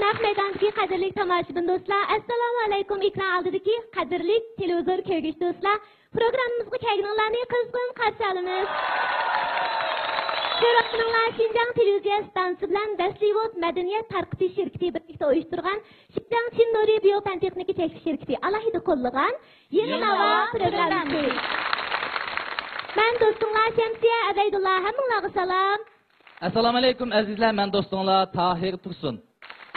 naq maydondagi qadrli tomoshabin do'stlar, assalomu alaykum. Ekran oldidagi qadrli televizor ko'rgich do'stlar, programmamizga kelganlarni qizg'in qarshi olamiz. Ko'rib Şinjan televiziya stansiyasi bilan Dastivot madaniyat tarqitish shirkati birlikda uyushtirgan Şinjan Chin Nuri Biofan texnika cheklanish shirkati alohida qo'llagan Yeni Navo programmasi. Men do'stinglar Shamsiya Abaydulla, hammalarga salom. Assalomu alaykum azizlar, men do'stinglar Tahir Tursun.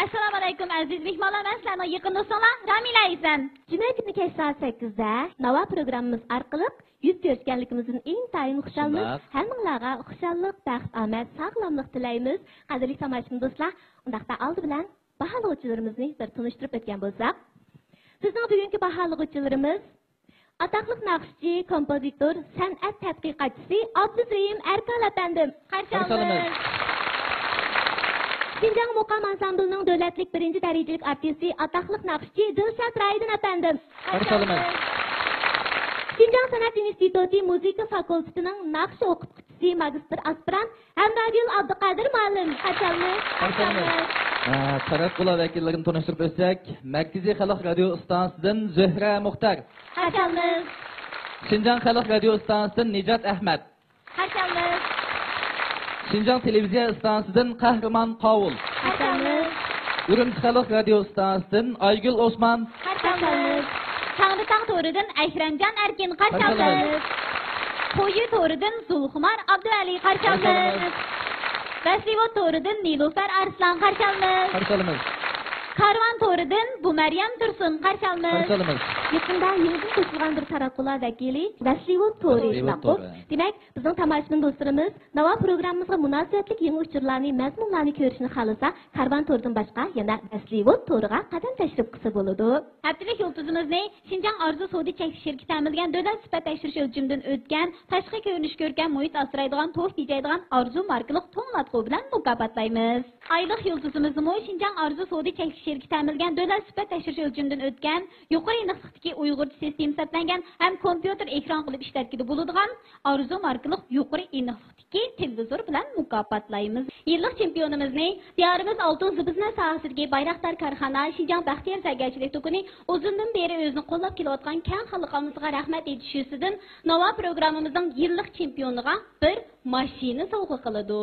Assalomu alaykum aziz mehmonlar, men sizlarning yaqin do'stinglar Ramila Aysan. Juma kuni kech soat 8 da Navo programmamiz orqali yuz ko'rishganligimizdan intayin xursandmiz. Hammalarga xushallik, baxt, omad, sog'lomlik tilaymiz. Qadrli tomoshabin do'stlar, undaqda oldi bilan baholovchilarimizni bir tanishtirib o'tgan bo'lsak, bizning bugungi baholovchilarimiz Ataqlıq naqshchi, kompozitor, san'at tadqiqotchisi Abduzrahim Erkal apandim. Qarshi olamiz. Şinjan Muqam ansamblining davlatlik birinchi darajalik artisti, ataqlıq naqshchi Dilshod Raydin apandim. Qarshi olamiz. Şinjan San'at instituti muzika fakultetining naqsh o'qituvchisi, magistr aspirant Hamdadil Abduqodir muallim. Qarshi olamiz. Taraflar vakillarini tanishtirib o'tsak, Markaziy xalq radio stansiyasidan Zuhra Muxtar. Qarshi olamiz. Şinjan xalq radio stansiyasidan Nijat Ahmad. Qarshi olamiz. Şinjan televiziya stansiyasidan Qahramon Qovul. Qarshi olamiz. Urumchi xalq radio stansiyasidan Aygul Osman. Qarshi olamiz. Tangritang to'ridan Akramjon Erkin. Qarshi olamiz. Qo'yi to'ridan Zulxumar Abduali. Qarshi olamiz. Dastivot to'ridan Nilufar Arslan. Qarshi olamiz. Qarshi olamiz. Karvan to'ridan Bu Maryam Tursun. Qarshi olamiz. Qarshi olamiz. Yaqında yeni qo'shilgan bir taraqqiyot vakili Dastivot to'ri. Demak, bizning tomoshabin do'stlarimiz Navo programmamizga munosabatli yangi uchurlarni, mazmunlarni ko'rishni xohlasa, Karvan to'ridan boshqa yana Dastivot to'riga qadam tashrif qilsa bo'ladi. Haftalik yulduzimizni Şinjan Arzu Sodi cheklanish shirkati ta'minlagan davlat sifat tekshirish o'lchamidan o'tgan, tashqi ko'rinish ko'rgan, muhit asraydigan, to'q tejaydigan Arzu markali to'nglatqu bilan mukofotlaymiz. Oylik yulduzimizni Şinjan Arzu Sodi cheklanish shirkati ta'minlagan davlat sifat tekshirish o'lchamidan o'tgan, yuqori aniqlikdagi Uyg'urcha sistem satlangan ham kompyuter ekran qilib ishlatgida bo'ladigan Arzu markali yuqori aniqlikdagi televizor bilan mukofotlaymiz. Yillik chempionimizni diyorimiz Oltin Zibizna sohasidagi Bayroqtar korxona Şinjan Baxtiyor sargashlik to'kuni uzundan beri o'zini qo'llab kelayotgan keng xalqimizga rahmat aytish yuzidan Navo programmamizning yillik chempioniga bir mashina sovg'a qiladi.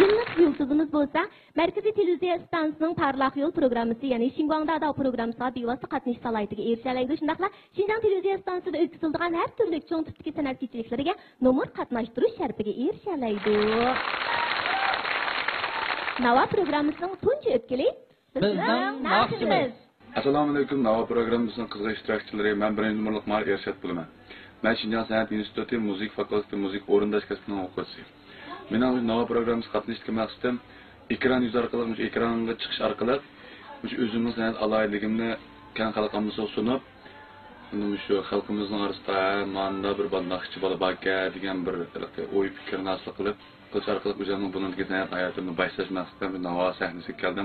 Yillik yulduzimiz bo'lsa, Markaziy televiziya stansiyasining Parlaq yo'l programmasi, ya'ni Xinguangda da programmasiga bevosita qatnashish salohiyatiga erishiladi. Shundaqla Xinjiang televiziya stansiyasida o'tkaziladigan har turli cho'ng tipdagi san'at kechiliklariga nomer qatnashtirish shartiga erishiladi. Navo programmasining tunji o'tkili bizning naqshimiz. Assalomu alaykum. Navo programmasining qizg'in ishtirokchilari, men birinchi nomerlik Mar Ershad bo'laman. Men Xinjiang san'at instituti muzik fakulteti muzik o'rindash kasbining o'quvchisi. Mening Navo programmasiga qatnashishga maqsadim ekran yuz orqali, ekranga chiqish orqali o'zimning san'at aloyidligimni keng xalqimizga sunib, shu xalqimizning orasida manda bir bandaqchi bola baka degan bir o'y fikrni asl qilib, qilish orqali o'zimning buningdagi san'at hayotimni boshlash maqsadida Navo sahnasiga keldim.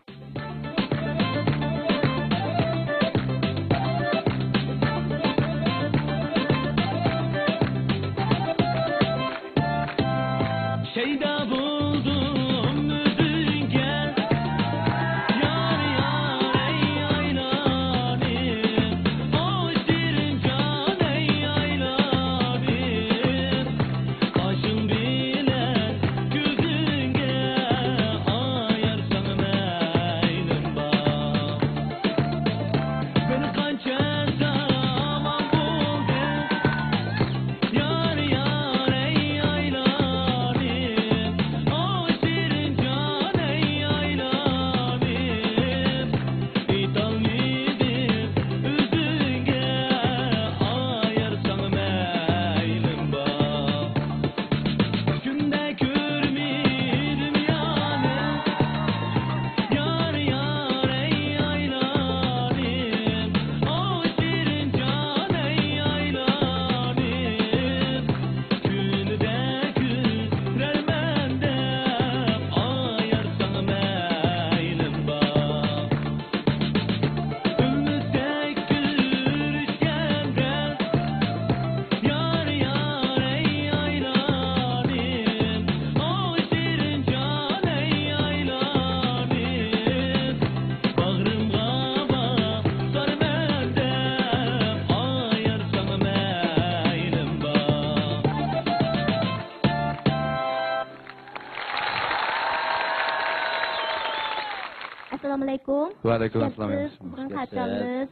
Assalomu alaykum. Va alaykum assalom. Bugun qachonmiz?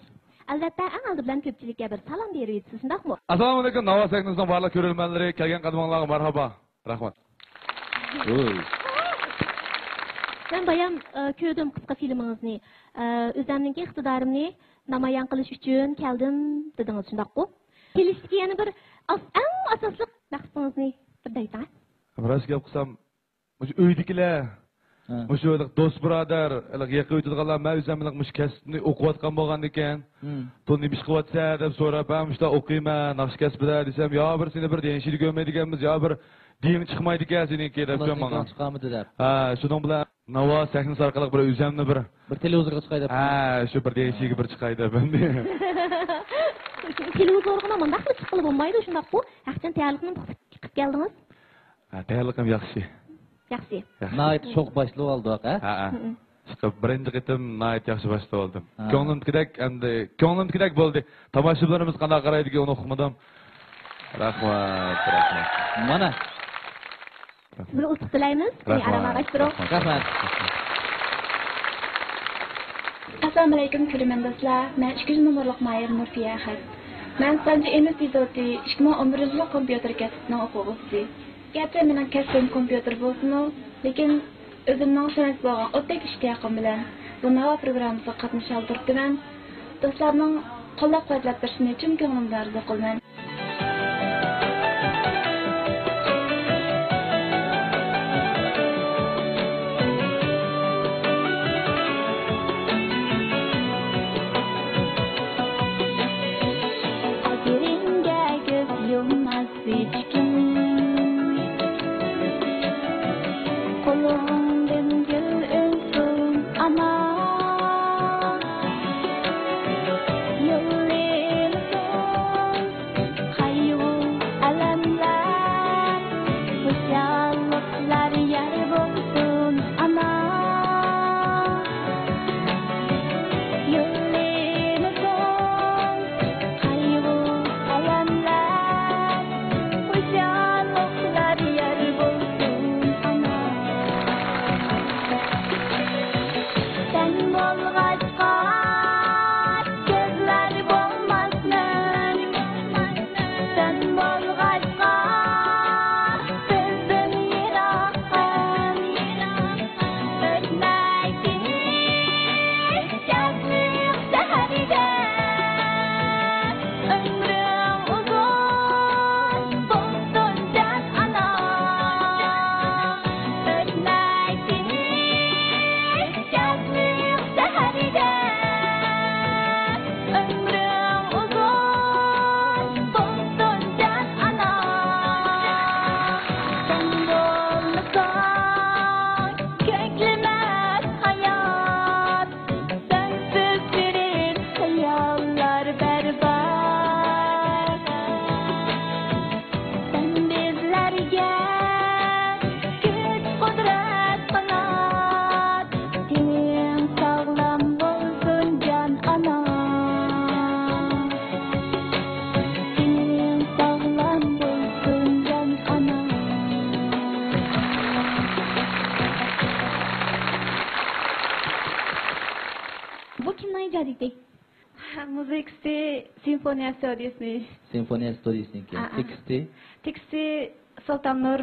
Albatta, eng oldi bilan ko'pchilikka bir salom beraysiz, shundaqmi? Assalomu alaykum. Navo Seknizning barliq ko'ruvchilarga kelgan qadamingizga marhaba. Rahmat. Ben bayan ko'rdim qisqa filmingizni. O'zimning iqtidorimni namoyon qilish uchun keldim dedingiz, shundaqmi? Kelishdagi yana bir eng asosli maqsadingizni bir ayting. Biroz gap qilsam, o'sha uydagilar, o'sha do'st birodar, yaqin o'tadiganlar men o'zimning mush kasbni o'qiyotgan bo'lgan ekan. Buni ish qilyapsa deb so'rab, ham ishda o'qiyman, naqsh kasbida desam, yo bir seni bir denishni ko'rmaydiganmiz, yo bir din chiqmaydi ekan seniki deb menga. Chiqamidi deb. Ha, shuning bilan Navo Sekniz orqali bir o'zimni bir televizorga chiqay deb. Ha, shu bir denishga bir chiqay deb. Televizorga mundaq chiqib bo'lmaydi, shundaqmi? Haqdan tayyorlikni qilib keldingiz? Ha, tayyorligim yaxshi. Yaxshi. Nayt şok başlı oldu ha? Ha. Chiqib birinchi qitim nayt yaxshi boshda oldim. Ko'nglimdagidek bo'ldi. Tomoshabinlarimiz qanday qaraydiga uni uqmadim. Rahmat. Mana. Bir utuq tilaymiz. Aramag'ashtirib. Rahmat. Assalomu alaykum ko'rmandoshlar. Men 2 nomerlik Mayer Nurfiya Xat. Men Sanji instituti 2011 kompyuter kasbining o'quvchisi. Gerçi mening kasbim kompyuter bo'lsin-u, lekin o'zimning san'at bo'lgan o'tdek ishtiyoqim bilan bu Navo programmasiga qatnasha oldirdim. Do'stlarning qo'llab-quvvatlab turishini chin ko'nglimdan orzu qilaman. Müzikse Sinfoniya Studios'ni. Sinfoniya Studios'niki. Teksti Sultan Nur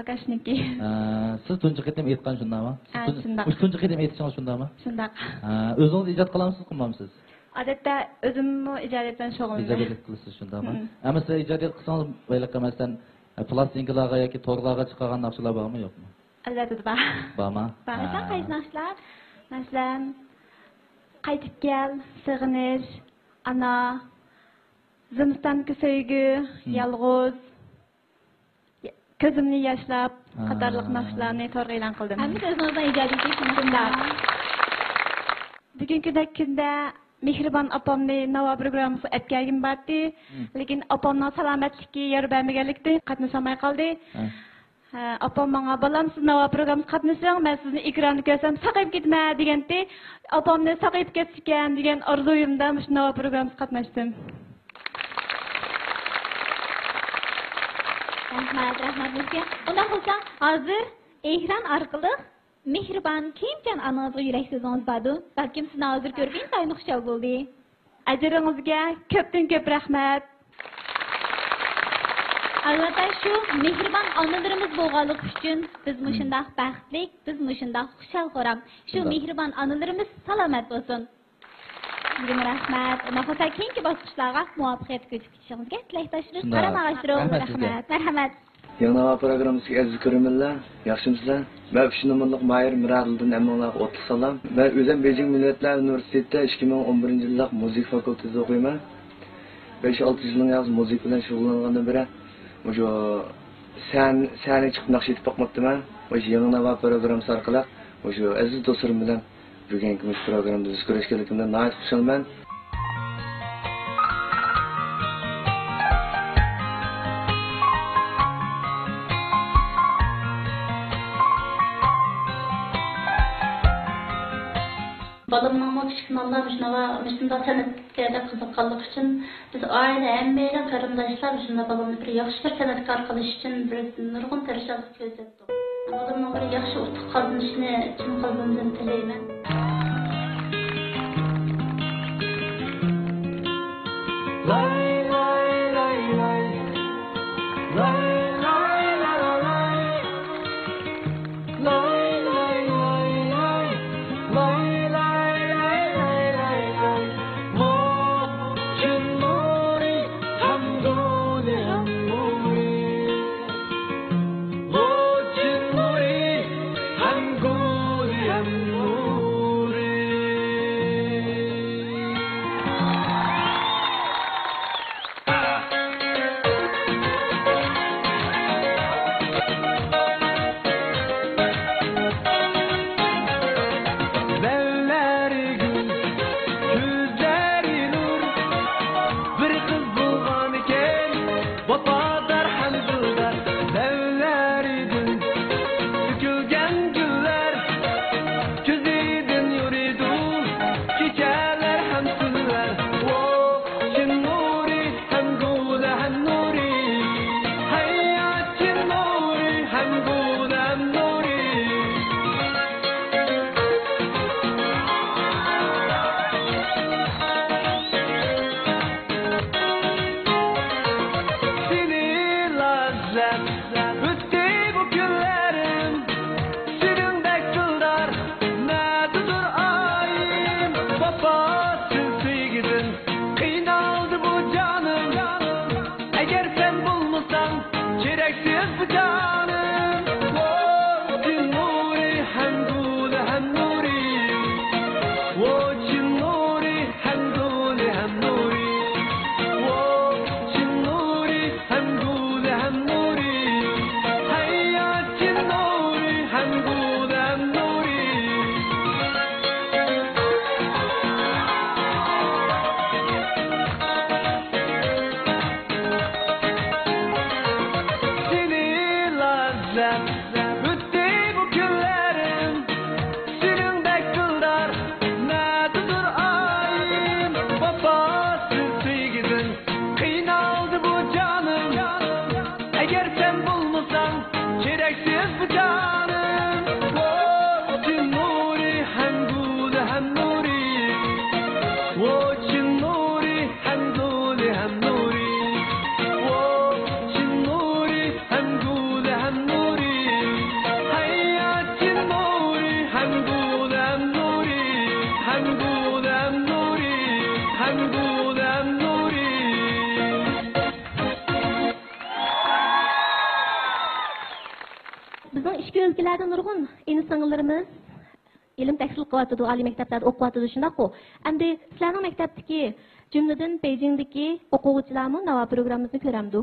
Akashniki. Siz tunji qitim aytgan shundami? Shundaq. Tunji qitim aytishingiz shundami? Shundaq. O'zingiz ijod qilamsiz, qilmamsiz? Odatda o'zimni ijodiyat bilan shug'ullanman. Ijodiyat qilasiz shundami? Ammo siz ijodiyat qilsangiz, bo'ylab qilmasdan plastinkalarga yoki to'rlarga chiqargan naqshlar bormi, yo'qmi? Albatta bor. Bormi? Ba'zan qaysi naqshlar? Masalan, qaytib kel, sig'inish, ana, zimistonga sevgi, yolg'iz, ko'zimni yashlab, qatorliq naqshlarni to'g'ri e'lon qildim. Hamma o'zingizdan ijodiy shunday. Bugungi kunda Mehribon opamni Navo programmasi o'tkazgan bordi, lekin opamning salomatligi yer bermaganlikdan qatnashamay qoldi. Opam menga "Balam, siz Navo programmasiga qatnashing, men sizni ekranda ko'rsam saqayib ketma" deganda, opamni saqayib ketgan degan orzuyimda shu Navo programmasiga qatnashdim. Rahmat sizga. Unda bo'lsa, hozir ekran orqali Mehribon, kimcan anangizga yurak so'zingiz bordi? Balkim sizni hozir ko'rib intayin xushal bo'ldi. Ajringizga ko'pdan ko'p rahmat. Albatta shu mehribon onalarimiz bo'lganligi uchun biz mushundaq baxtli, biz mushundaq xushal qo'ram. Shu mehribon onalarimiz salomat bo'lsin. Sizga rahmat. Nafasa keyingi bosqichlarga muvaffaqiyat ko'chib ketishingizga tilakdoshmiz. Rahmat. Marhamat. Yangi programmasiga aziz ko'ruvchilar, yaxshimisizlar? Men 3 nomerlik Mayir Miradildan hammalarga o'tib salam. Men o'zim Beijing Millatlar universitetida 2011-yillik musiqa fakultetida o'qiyman. 5-6 yildan musiqa bilan shug'ullangandan beri o'sha sani chiqib naqsh etib boqmoqdaman. O'sha yangi nava programmasi orqali o'sha aziz do'stlarim bilan bugungi programmada ko'rishganligimdan nihoyat xursandman. Balamın küçük mallar şuna sanatkarda qiziqqanligi uchun biz oila hammalar qarindoshlar shunda balamni bir yaxshi bir sanatkor qilish uchun bir nurg'un tirishchilik ko'rsatdik. Balamning bir yaxshi utuq qozonishini chin qalbimdan tilayman. Ülkelerden nurgun insanlarımız ilim tahsil qilyapti, oliy maktablarda o'qiyapti shundaqku. Endi sizlarning maktabdagi jumladan Beijingdagi o'quvchilarmi nava programmamizni ko'ramdi.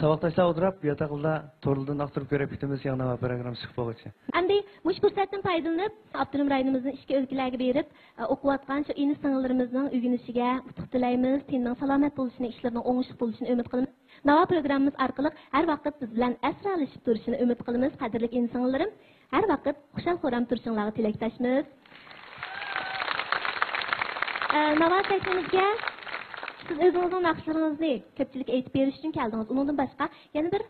Sabahtaşlar o'tirib, yotoqda to'rlidan aqtirib ko'rib ketamiz yangi nava program chiqib bo'lguncha. Endi mush fursatdan foydalanib, Abdulum rayonimizning ishki o'lkalarga berib, o'qiyotgan shu insanlarimizning o'rganishiga utuq tilaymiz, tinning salomat bo'lishini, ishlarining o'ngishli bo'lishini umid qilamiz. Nava programmamiz orqali har vaqt biz bilan asralashib turishini umid qilamiz, qadrli insonlarim. Har vaqt xushal xo'ram turishinglarga tilakdoshmiz. Nava saytimizga siz o'zingizning naqshlaringizni ko'pchilikka aytib berish uchun keldingiz. Undan boshqa yana bir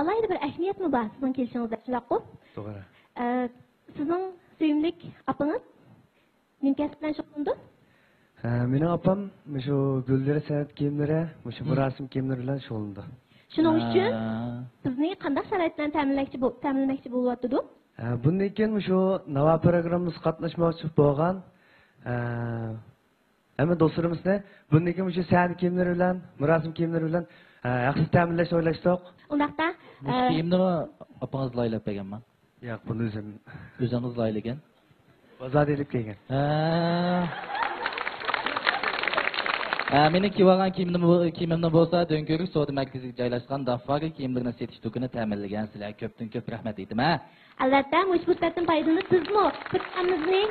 alayda bir ahamiyatmi bor sizning kelishingizda, shundaqmi? To'g'ri. Sizin sevimlik apınız nimkes bilen şokundu? Mening opam shu Gulzira san'at kiyimlari, shu murasim kiyimlari bilan shug'ullanadi. Shuning uchun bizni qanday sharoit bilan ta'minlamoqchi bo'lyapti? Bundan keyin shu navo programmamiz qatnashmoqchi bo'lgan hamma do'stlarimizni bundan keyin shu san'at kiyimlari bilan, murasim kiyimlari bilan yaxshi ta'minlash o'ylashdik. Undaqda kiyimni opangiz laylab berganmi? Yo'q, buni o'zim. O'zingiz laylagan? Bozorda elib kelgan. Meni kiygan kiyimimni bo'lsa, Do'nko'rik savdo markaziga joylashgan Daffari kiyimlarini setish do'koni ta'minlagan. Sizlarga ko'pdan-ko'p rahmat aytaman. Albatta, mush fursatdan foydalanib sizmi programmamizning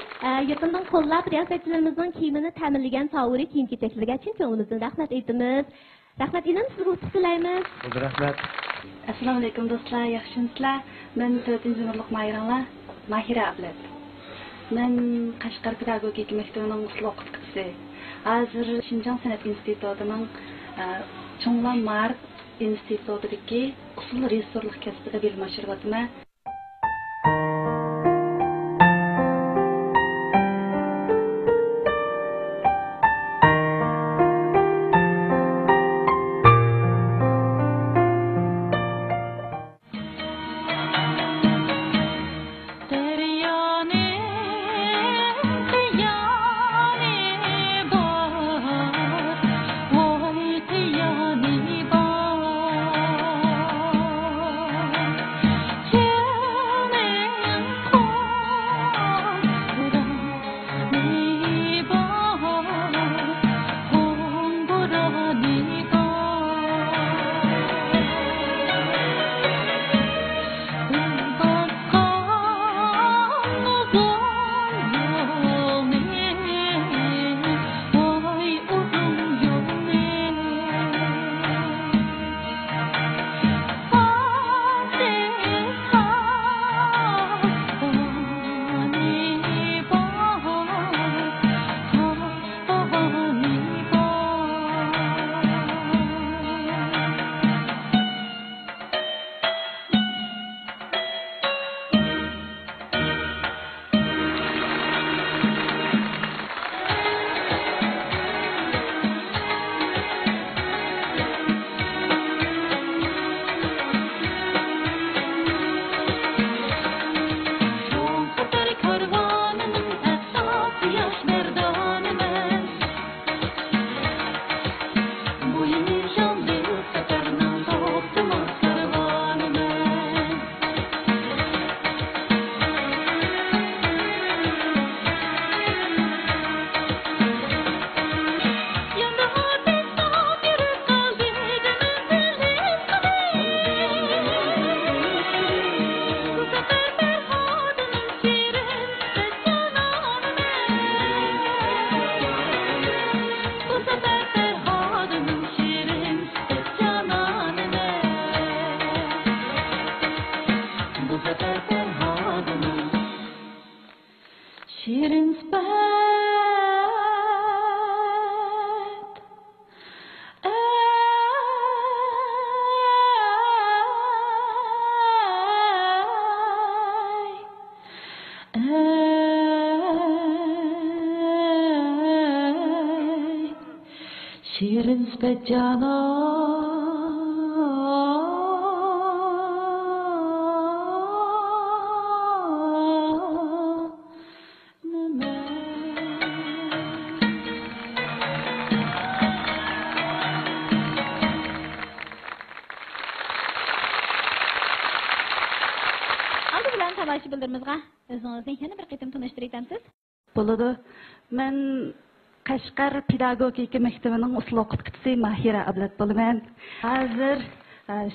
yaqindan qo'llab riyosatchilarimizning kiyimini ta'minlagan favori kiyim-kechaklarga chin ko'nglimizdan rahmat aytamiz. Rahmat inim, sizga utuq tilaymiz. Rahmat. Assalomu alaykum do'stlar, yaxshimisizlar? Men 4-yillik Mayronlar, Mahira Ablat. Men Qashqar pedagogika maktabining usul o'qituvchisi. Hozir Shinjong san'at institutining Chonglan Mart institutidagi usul rejissyorlik kasbida bilim oshiryapman. Şirin tomoshabinlarimizga o'zingizni yana bir qitim tanishtirib o'tamsiz? Bo'ladi. Men Qashqar pedagogika maktabining usul o'qituvchisi Mahira Ablat bo'laman. Hozir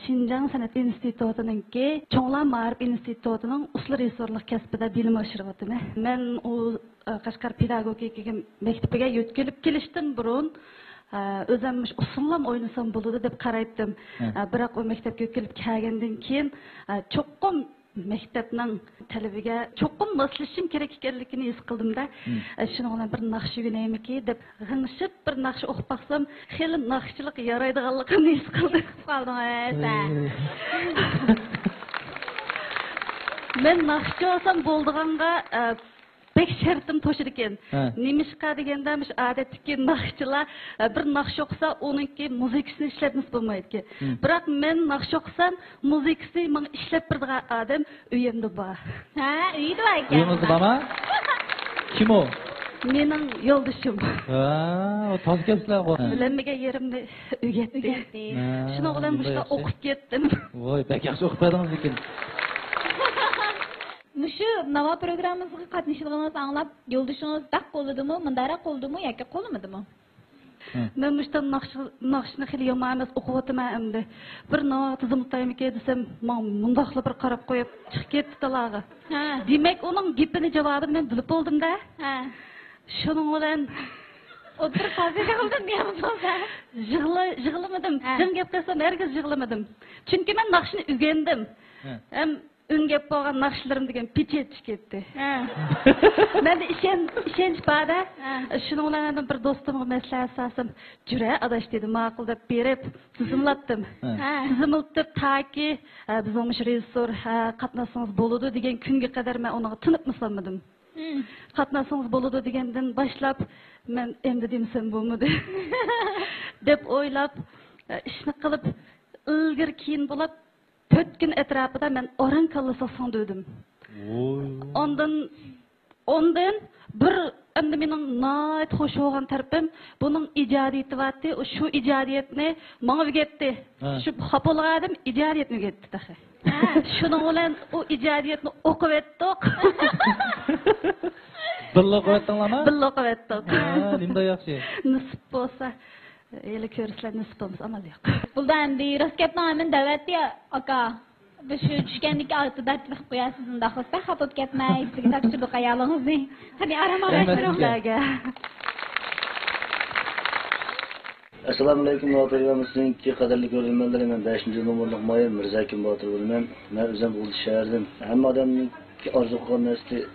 Shinjong san'at institutininki Chonglan Ma'rif institutining usul rejissyorlik kasbida bilim oshiryapman. Men u Qashqar pedagogika maktabiga yo'tkilib kelishdan burun o'zim usullam o'ynasam bo'ladi deb qaraydim. Biroq u maktabga yo'tkilib kelgandan keyin cho'qqim maktabning talabiga cho'qim moslashim kerak ekanligini his qildimda. Shuning bilan bir naqsh o'rganaymanki deb g'ingshib bir naqsh o'qib baqsam, xeyli naqshchilik yaraydiganligini his qildim. Ben nakşi olsam bolduğanga pek şartım toşur eken. Nemişka degendemiş adetki nakşilar bir nakşi okusa onunki muzikasını işletmesi bulmaydı ki. Bırak men nakşi okusam muzikası bana işlep birdiğen adam üyemde var. Ha, üydi var eken. Üyemizde bana? Kim o? Menin yolduşum. O taz kepsler o. Bilenmege yerimde üyetti. Şunu olan başta okup gittim. Voy, pek yaxşı okup ediniz ekin. Şu nava programımızga qatnaşdığınız anlap yolduşunuz dak qoldimi, mındara qoldimi yoki qo'lmadimi? Men müştan nakşını xili yoma emas okuvatıma emdi. Bir nava tizimtayım ki desem, mundaqlı bir qarab qoyup çıkıp ketdi talağı. Demek onun gepini cevabını men bilip oldum da. Şunun bilan oturup fazla yığıldım diyemiz olsa. Yığılmadım. Jim gep qilsam herkes yığılmadım. Çünkü men nakşını ügendim. Hem üngep bo'lgan naqshlarim degan pechet ketdi. Men de ishonch bada shuni bilan bir do'stimga maslahat solsam, "Jura adash" dedi, ma'qul deb berib, tizimlatdim. Tizimlatib taki bizning rejissor qatnasangiz bo'ladi degan kunga qadar men uni tinib misolmadim. Qatnasangiz bo'ladi degandan boshlab men endi demsam bo'lmadi deb o'ylab ishni qilib ilgir keyin bo'lib 4 gün etrafında ben oran kallasasın dedim. Ondan bir endi mening nayt hoş olgan tarafım bunun icadiyeti vardı. Şu icadiyetini bana öğretti. Şu hapolgadım icadiyetini öğretti dahi. Şunun bilan o icadiyetini okup ettik. Billa okup etdinglarmi? Billa okup etdik. Nimda yaxshi. Nisip bo'lsa Eli körüsler nisipimiz amal yok. Buldan endi Roskatnomin davatdi aka. Biz şu düşkendeki altı dertlik koyasızın da hosta hapıp ketmey. Sizi takıştırdık ayağınızı. Hadi arama. Assalamu alaikum va programımızın ki kadarlı görülmeleri ben 5. numaralı Mayır Mirzakim Batur bilmem. Ben özüm bu şehirdim. Hem adamın ki arzu kokan nesli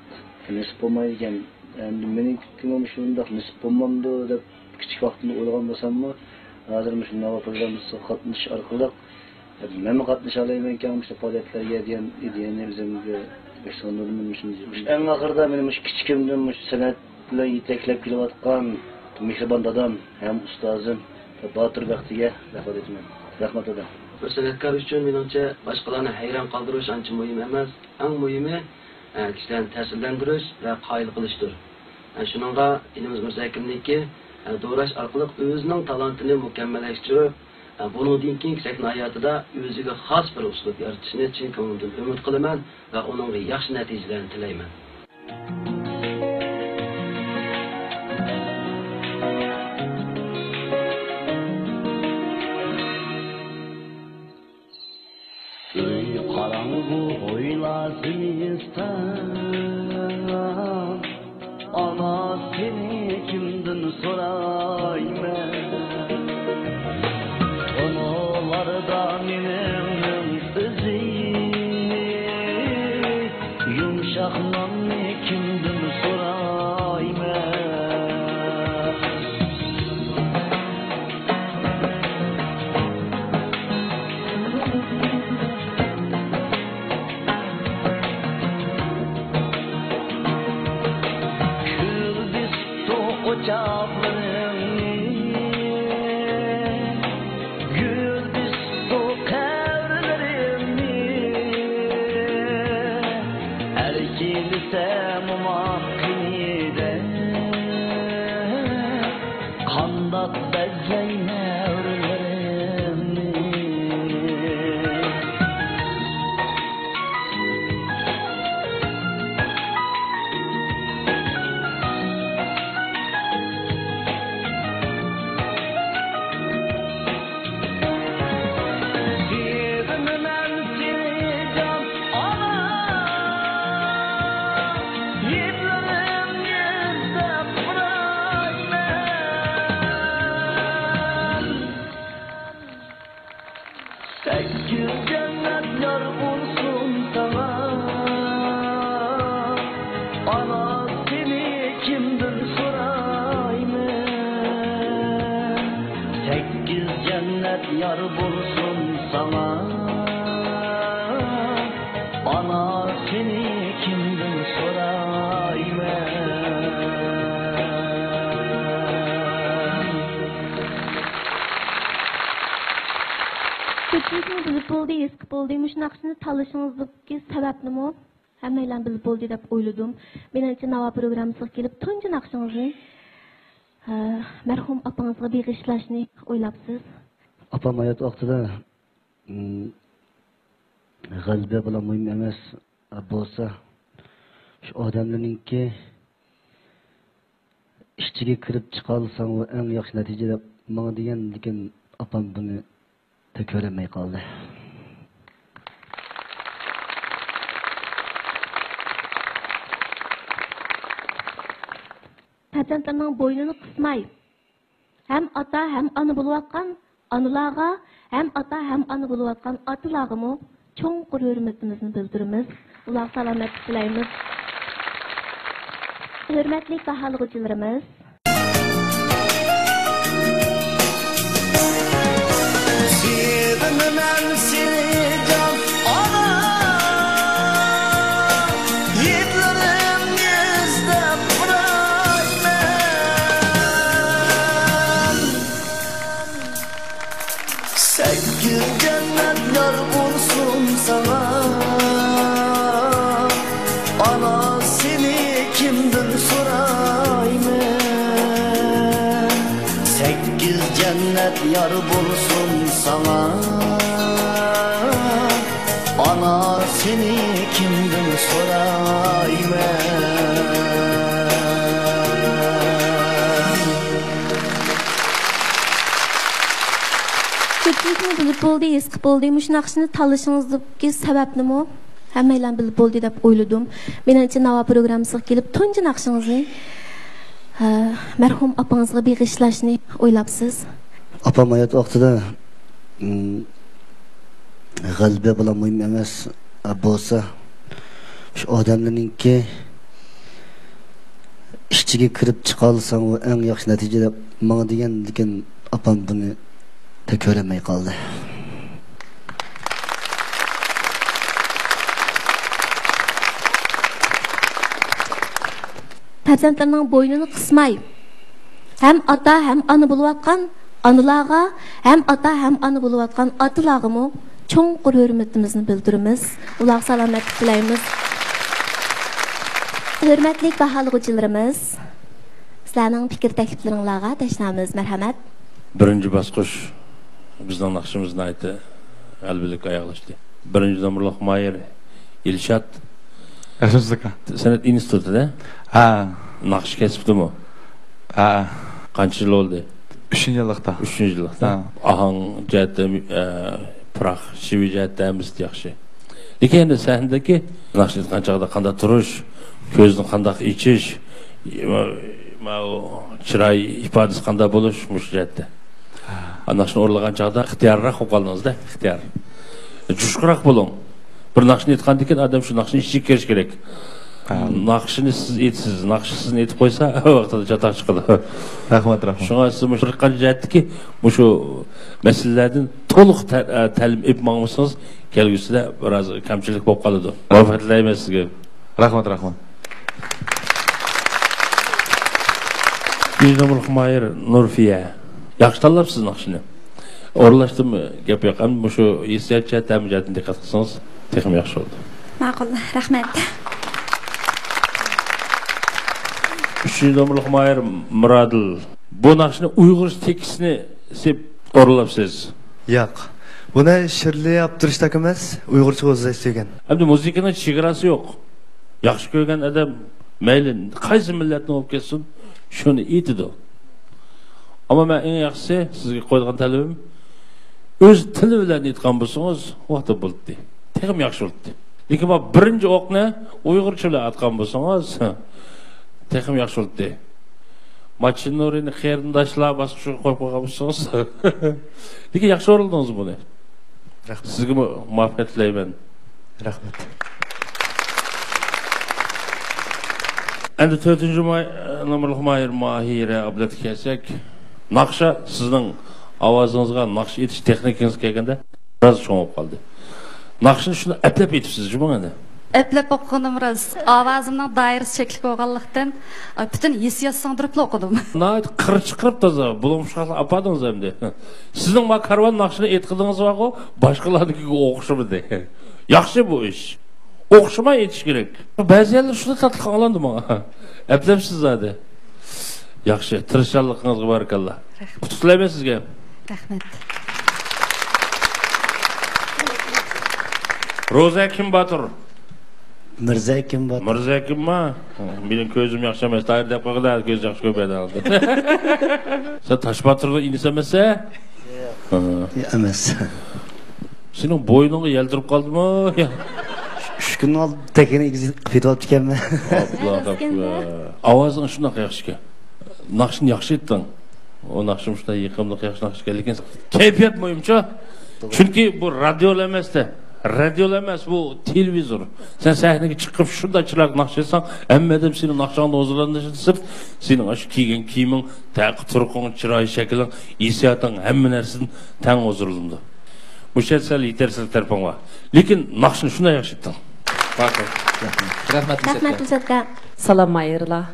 nisip olmayken yani benim kimim şunda nisip olmamdı da küçük vaxtında o'ylagan bo'lsam-mu, hozir shu nava programmasiga qatnashish orqali men qatnasha olaman ekan shu faoliyatlarga degan ideyani o'zimga bersondim shunday. Eng oxirida mening shu kichikimdan shu san'at bilan yetaklab kelayotgan mehribon dadam ham ustozim Batur Baxtiga rahmat aytaman. Rahmat dadam. Bir san'atkor uchun menimcha boshqalarni hayron qoldirish ancha muhim emas. Eng muhimi kishilarni ta'sirlantirish va qoyil qilishdir. Shuningga inimiz Mirzakimniki Doğraş arqılıq özünün talantını mükemmelleştirib, bunun keyingi sahna hayatida o'ziga xos bir uslub yaratishni chin ko'ngildan umid qilaman va uning yaxshi natijalarini tilayman. Öy qaranğı oylasın ana seni kimden sorayım onularda benim özü yumuşaklanma kimden sorayım Yar bulsun sana ana seni Ko'pchilikni bilib bo'ldi, eski bo'ldi. Mush naqshni tanlashingizdagi sabab nima? Hammalar bilib bo'ldi deb o'yladim. Menimcha nava programmasiga kelib tunji naqshingizni marhum opangizga bag'ishlashni o'ylabsiz. Opam hayot vaqtida g'alaba bilan muhim emas bo'lsa, shu odamlarningki ishchiga kirib chiqa olsang u eng yaxshi natija deb menga degan, lekin opam buni ko'rmay qoldi. Farzandlarning bo'ynini qismay, ham ota ham ona bo'layotgan onalarga, ham ota ham ona bo'layotgan otalarga cho'nqur hurmatimizni bildiramiz. Ular salomat tilaymiz. Hurmatli baholg'uchilarimiz, yar bulsun sana. Ana seni kimden sorayım? Ko'pchilikni bilib bo'ldi, eski bo'ldi. Mush naqshni tanlashingizdagi sabab nima? Hammalar bilib bo'ldi deb o'yladim. Menimcha nava programmasiga kelib tunji naqshingizni marhum opangizga bag'ishlashni o'ylabsiz. Opam hayot vaqtida g'alaba bilan muhim emas bo'lsa, shu odamlarningki ishchiga kirib chiqa olsang u eng yaxshi natija deb menga degan, lekin opam buni ko'rmay qoldi. Farzandlarning bo'ynini qismay, ham ota ham ona bo'layotgan onalarga, ham ota ham ona bo'layotgan otalarga cho'nqur hurmatimizni bildiramiz. Ular salomat tilaymiz. Hurmatli baholg'uchilarimiz, sizlarning fikr takliflaringizga tashnamiz. Marhamat. Birinchi bosqich bizning naqshimizni aytdi, albatta oyoqlashdi. Birinchi nomorliq Mayer Ilshat san'at institutida naqsh kasbdimi? Qancha yil bo'ldi? 3-yillikda. 3-yillikda. Ahang jihatda, pirax, shivi jihatda hamma yaxshi. Lekin endi sahnadagi naqsh qanchaqada qanday turish, ko'zni qanday ichish, chiroy ifodasi qanday bo'lish mush jihatda. Naqshni o'rlagan chog'da ixtiyorroq bo'lib qoldingizda, ixtiyor. Jushqroq bo'ling. Bir naqshni aytgandan keyin odam shu naqshni ichiga kirish kerak. Naqshni siz aytsiz, naqshni sizni aytib qo'ysa, vaqtida chatoq chiqadi. Rahmat. Shunga siz mush qanchayatdiki, mushu masalalardan to'liq ta'lim olib mangmisangiz, kelgusida biroz kamchilik bo'lib qoladi. Muvaffaqiyat tilayman sizga. Rahmat. Nomorliq Mayer Nurfiya. Yaxshi tanlabsiz naqshni. O'rlashdimmi? Gap yo'q. Ammo shu hissiyatcha ta'minotga diqqat qilsangiz, texnik yaxshi bo'ldi. Ma'qul, rahmat. 3-nomorliq Mayer Muradil. Bu naqshni Uyg'ur tekisini sep o'rlabsiz. Yo'q. Buni shirli yaptirishdak emas, Uyg'urcha o'zlash degan. Endi muzikaning chegarasi yo'q. Yaxshi ko'rgan odam mayli qaysi millatni olib kelsin, shuni aytadi. Ammo men eng yaxshisi sizga qo'ygan talabim o'z tili bilan aytgan bo'lsangiz, vaqti bo'ldi. Texim yaxshi bo'ldi. Lekin bu birinchi o'qni Uyg'urcha bilan aytgan bo'lsangiz, texim yaxshi bo'ldi. Machinnorini qarindoshlar boshqa shu qo'yib qo'ygan bo'lsangiz, lekin yaxshi o'rildingiz buni. Rahmat. Sizga muvaffaqiyat tilayman. Rahmat. Endi 4-nomorliq Mayer Mahira Abdullatovga kelsak, naqsha sizning ovozingizga naqsh etish texnikangiz kelganda biroz cho'ngib qoldi. Naqshni shuni atlab etibsiz, jumangada. Eplep okuduğum biraz avazımın dairesi şekli olganlıktan bütün hissiyat sandırıp okudum. Nayt kırçıkırıp da bulunmuşlar apadınız hem de. Sizin ma karvan nakşını etkidiniz var o, başkalarınınki okşumu de. Yaxşı bu iş. Okşuma yetiş gerek. Bazı yerler şurada tatlı anlandı bana. Eplemsiz zaten. Yaxşı, tırışçallıqınızga barakallah. Qutuqlayman sizga. Rahmat. Roza kim Batur? Mirza kim Batur? Mirza kimmi? Mening ko'zim yaxshi emas, tayyor deb qo'ydi, ko'z yaxshi ko'rmaydi aldi. Sen Tosh Baturga inisi emas-a? Emas. Sening bo'yningga yaltirib qoldimi? 3 kun oldi tekini qilib olib ekanman. Ovozing shunaqa yaxshi-ku. Naqshni yaxshi etding. O naqshim shunday yiqimli yaxshi naqsh ekan, lekin kayfiyat muhimcha. Chunki bu radio emas-da. Radio emas, bu televizor. Sen sahnaga chiqib shunday chiroq naqsh etsan, hammadan seni naqshingni o'zlantirib, sening shu kiygan kiyiming, taqi turqing, chiroy shakling, hisiyoting, hamma narsang tang o'zirlindi. Bu sal yetarsiz tarafing bor. Lekin naqshni shunday yaxshi etding. Rahmat sizga. Salam Mahirlar.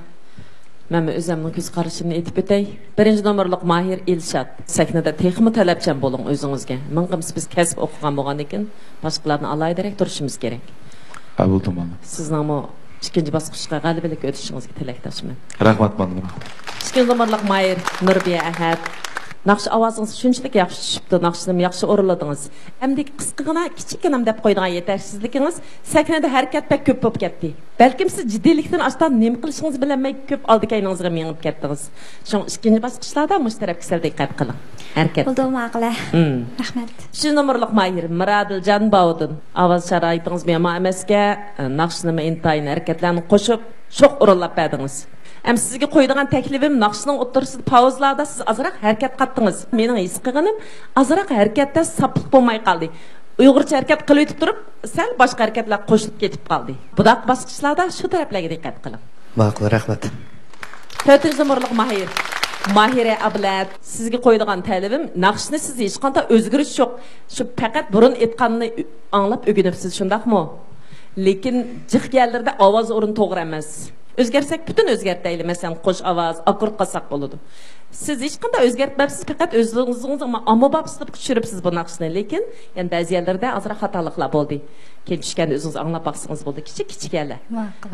Mən özümün göz qarışını etib ötəy. Birinci nomorluq Mahir İlşad. Səhnədə texmi tələbçən bolun özünüzgə. Mənqimiz biz kəsb oxuğan boğan ekin, başqalarını alaydaraq duruşumuz gerek. Qəbul tamam. Sizin ama ikinci basqışqa qalibilik ötüşünüzgə tiləkdaşımın. Rəhmət mənim. İkinci nomorluq Mahir Nurbiyə Əhəd. Naqsh avazınız şunchalik yaxshi chiqibdi, naqshni yaxshi o'rinladingiz. Hamda qisqagina, kichikgina deb qo'ygan yetersizligingiz sahnada harakat pek ko'p bo'lib ketdi. Balkim siz jiddiylikdan astan nima qilishingizni bilmay ko'p oldikaningizga mengib ketdingiz. Shu ikkinchi bosqichlarda mushtarak sal diqqat qiling. Harakat. Bo'ldi, ma'qula. Rahmat. Shu nomorliq Mahir Miradiljon Bovdin. Ovoz sharoitingiz mema emasga, naqshni intayin harakatlarni qo'shib, sho'q o'rinlab berdingiz. Hem sizge koyduğun teklifim naqshning o'ttirisida pauzlarda siz azroq harakat qildingiz. Mening his qilganim azroq harakatda saplik bo'lmay qoldi. Uyg'urcha harakat qilib o'tib turib, sal boshqa harakatlar qo'shilib ketib qoldi. Budak bosqichlarda shu taraflarga diqqat qiling. Ma'qul, rahmat. 4-chi nomorliq Mahir. Mahira Ablat, sizge koyduğun talabim naqshni siz hech qanday o'zgarish yo'q. Shu faqat burun aytganini anglab o'rganibsiz, shundaqmi? Lekin jiq yerlarda ovoz o'rin to'g'ri emas. Özgersek bütün özgerteyli mesela qo'sh ovoz, akkord qilsak bo'ladi. Siz hech qanday o'zgartmabsiz, faqat o'zingizni amobobsib tushiribsiz bu naqshni, lekin yani ba'zi yerlarda azroq xatoliklar bo'ldi. Keyin tushganda o'zingiz anglab baqsangiz bo'ldi, kichik yerlar.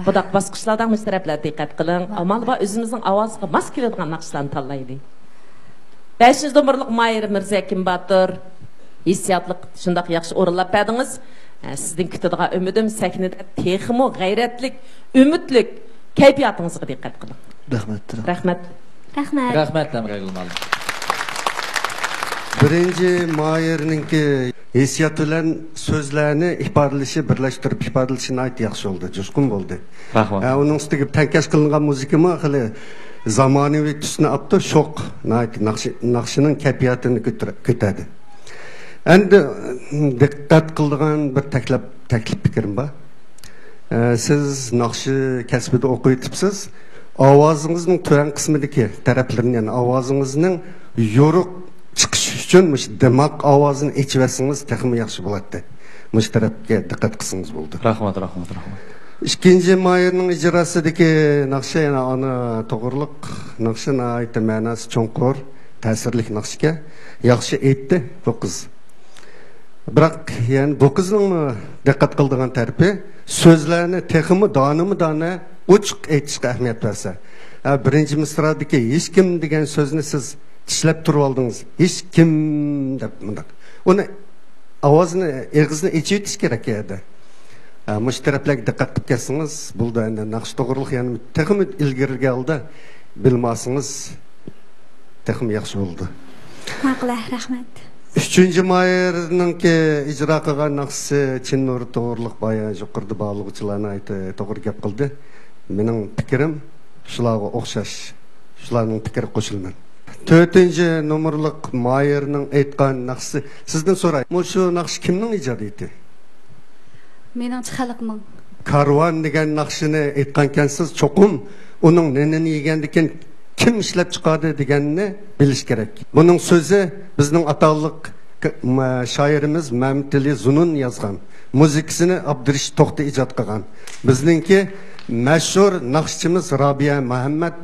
Budak bosqichlardan mustaraflar diqqat qiling. Amal va o'zimizning ovoziga mos keladigan naqshlarni tanlaylik. 5-chi nomorliq Mahir Mirzakim Batur. Hissiyotliq shundoq yaxshi o'rinlab berdingiz. Sizning kutadigan umidim sahnada texmo g'ayratlik, umidlik kayfiyatingizga diqqat qiling. Rahmat. Rahmat Tamra Gulmal. Birinci Mahirninki hissiyat bilan so'zlarni ifodalashi, birlashtirib ifodalashini ayt yaxshi oldu, jo'shqin bo'ldi. Rahmat. Uning ustiga tankash qilingan muzikami hali zamonaviy tusni olibdi, sho'q, naqshining kayfiyatini ko'tardi. Endi diqqat qildigan bir taklif fikrim bor. Siz naqshi kasbida o'qiyotibsiz. Ovozingizning turan qismidagi taraflarini, yani ovozingizning yo'ruq chiqishi uchun mush dimoq ovozini echvasingiz texmi yaxshi bo'ladi. Mush tarafga diqqat qilsangiz bo'ldi. Rahmat. Ikkinchi Mahirning ijrosidagi naqshi yana ana to'g'riliq naqshini aytdi, ma'nosi cho'nqur, ta'sirli naqshga yaxshi aytdi bu qiz. Biroq yani bu qizning diqqat qildigan tarafi so'zlarni texmi dona ochiq aytishga ahamiyat bersa. Birinchi misradagi hech kim degan so'zni siz tishlab turib oldingiz. Hech kim deb bunday. Uni ovozini, eg'izni echib o'tish kerak edi. Mush taraflarga diqqat qilib kelsangiz, bo'ldi endi naqsh to'g'riliq, ya'ni texmi ilgariga oldi bilmasangiz texmi yaxshi bo'ldi. Ma'qul, rahmat. 3-chi Mahirninki ijro qilgan naqshi Chinnur to'g'riliq boya yuqorida bog'lovchilarni aytdi, to'g'ri gap qildi. Mening fikrim shularga o'xshash. Shularning fikri qo'shilman. 4-chi nomorliq Mahirning aytgan naqshi sizdan so'ray. Shu naqsh kimning ijodiyati? Meningcha xalqning. Karvon degan naqshini aytgan ekansiz, cho'qim uning nenini yegandikin kim ishlab chiqadi deganini bilish kerak. Buning so'zi bizning ataliq shoirimiz Mamtili Zunun yozgan. Muzikasini Abdurish To'xti ijod qilgan. Bizningki mashhur naqshchimiz Robiya Muhammad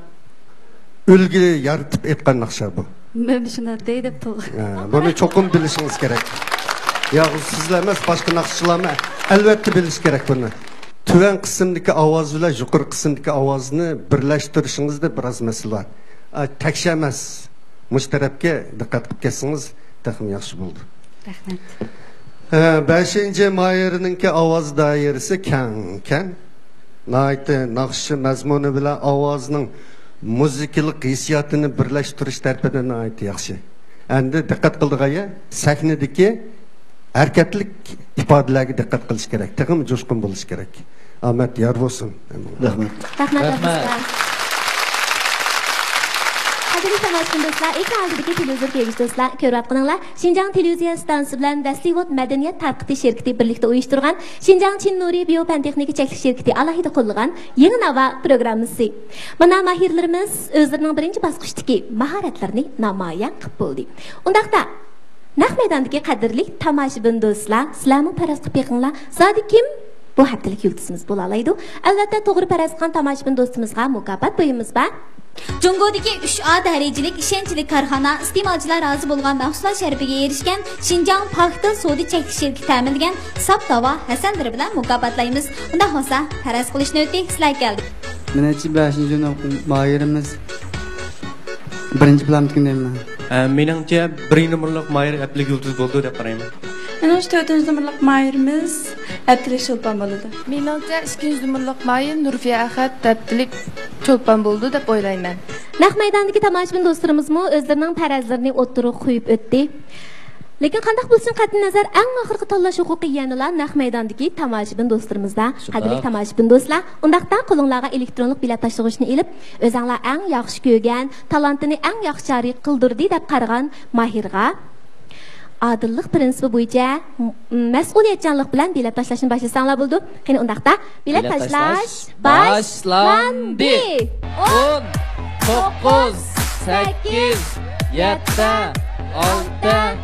ulgi yaratib aytgan naqsha bu. Men shuni deyib turdim. Buni cho'qim bilishingiz kerak. Ya sizlar emas, boshqa naqshchilarmi albatta bilish kerak buni. Tuvan qismdagi ovoz bilan yuqori qismdagi ovozni birlashtirishingizda biroz masala bor. Taksh emas. Mush tarafga diqqat qilib ketsangiz, taxmin yaxshi bo'ldi. Rahmat. 5-mayirninki ovoz doirasi kang. Naqshi mazmuni bilan ovozning muzikalik hissiyotini birlashtirish tarafidan yaxshi. Endi diqqat qildiga sahnadagi harakatlik ifodalarga diqqat qilish kerak. Taqim jo'shqin bo'lish kerak. Ahmet yar bo'lsin. Rahmat. Qadrli tomoshabin do'stlar, ekran oldidagi televizor ko'rish do'stlar, ko'ryapsizlar. Xinjiang televiziya stansiyasi bilan Dastivot madaniyat tarqitish shirkati birlikda uyushtirgan Xinjiang Chin Nuri biopantexnika cheklanish shirkati alohida qo'llagan yangi nava programmasi. Mana mahirlarimiz o'zlarining birinchi bosqichdagi mahoratlarini namoyon qilib bo'ldi. Undaqda naq maydondagi qadrli tomoshabin do'stlar, sizlarning paraz qilib beqinglar. Zodi kim bu haftalik yulduzimiz bo'la oladi. Albatta to'g'ri paraz qilgan tomoshabin do'stimizga mukofot qo'yimiz bor. Junggodagi 3A darajalik ishonchli korxona iste'molchilar rozi bo'lgan mahsulot sharafiga erishgan Xinjiang paxta sodi chekish shirkati ta'minlagan sap tava hasandir bilan mukofotlaymiz. Unda bo'lsa faraz qilishni o'tdik, sizlar keldi. Menimcha 5-mayirimiz birinchi plantikdayman. Menimcha 1-numurliq mayir aplik yulduz bo'ldi deb qarayman. Menimcha 4-numurliq mayirimiz Abdilik Cho'lpon bo'ldi. Menimcha 2-numurliq mayir Nurfiya Ahad Abdilik Cho'lpon bo'ldi deb o'ylayman. Naq maydondagi tomoshabin do'stlarimizmi o'zlarining farazlarini o'ttirib qo'yib o'tdi. Lekin qanday bo'lsin qat'iy nazar eng oxirgi tanlash huquqi yanilar naq maydondagi tomoshabin do'stlarimizda. Qadrli tomoshabin do'stlar, undaqda qo'lingizga elektronlik bilet tashlashni ilib, o'zingizlar eng yaxshi ko'rgan, talantini eng yaxshi joriy qildirdi deb qaragan mahirga adillik prinsipi bo'yicha mas'uliyatchanlik bilan bilet tashlashni boshlasanlar bo'ldi. Qani undaqda bilet tashlash boshlandi. 10 9 8 7 6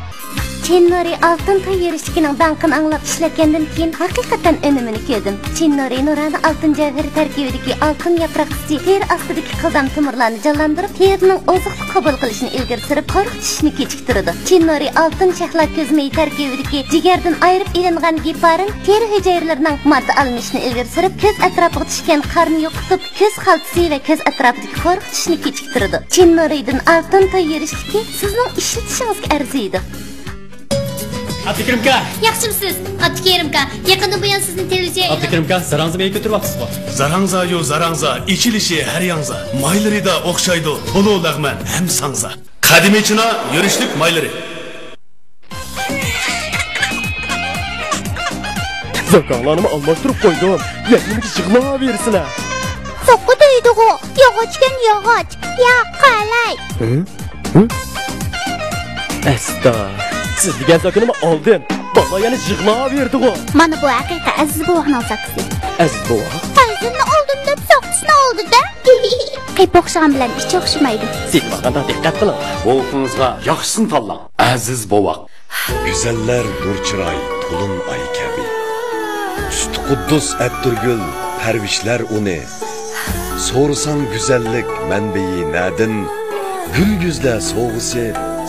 Chin Nuri altın to'y yurishligining banqini anglab ishlatgandan keyin haqiqatan unumini ko'rdim. Chin Nuri nurani oltin javhari tarkibidagi oltin yaproqchi ter ostidagi qildam tomirlarni jonlantirib, terining oziqlik qabul qilishini ilgari surib, qo'rqitishni kechiktiradi. Chin Nuri oltin shahla ko'zmay tarkibidagi jigardan ayirib ilingan giparin teri hujayralarining modda almishini ilgari surib, ko'z atrofiga tushgan qarni yo'qotib, ko'z xaltisi va ko'z atrofidagi qo'rqitishni kechiktiradi. Chin Nuridan oltin to'y yurishligi sizning ishlatishingizga arziydi. Abdikerimka. Yaxshimisiz? Abdikerimka, yaqinda buyon sizni televiziya. Abdikerimka, zarangza meni ko'tiryapsizmi? Zarangza yo zarangza, ichilishi har yangza. Maylarida o'xshaydi, ulug'lag'man ham sangza. Qadimichina yurishlik maylari. Zakonlarni almashtirib qo'ydim. Yakuniga yig'lab bersizlar. Soqqa deydi-ku, yog'ochgan yog'och. Ya qalay. Asta. Siz degan so'kinimni oldim. Bola yana yig'lab berdi-ku. Mana bu haqiqiy Aziz buvaqning soqisi. Aziz buvaq. Qaysini oldim deb soqisini oldi-da. Qeyp o'xshagan bilan ichi o'xshamaydi. Siz vaqtda diqqat qiling. Buvaqingizga yaxshisini tanlang. Aziz buvaq. Güzeller nur chiroy, to'lin ay kabi. Üstü Quddus Abdurgul, parvishlar uni. So'rasang güzellik manbai nadin. Gül yüzle soğusi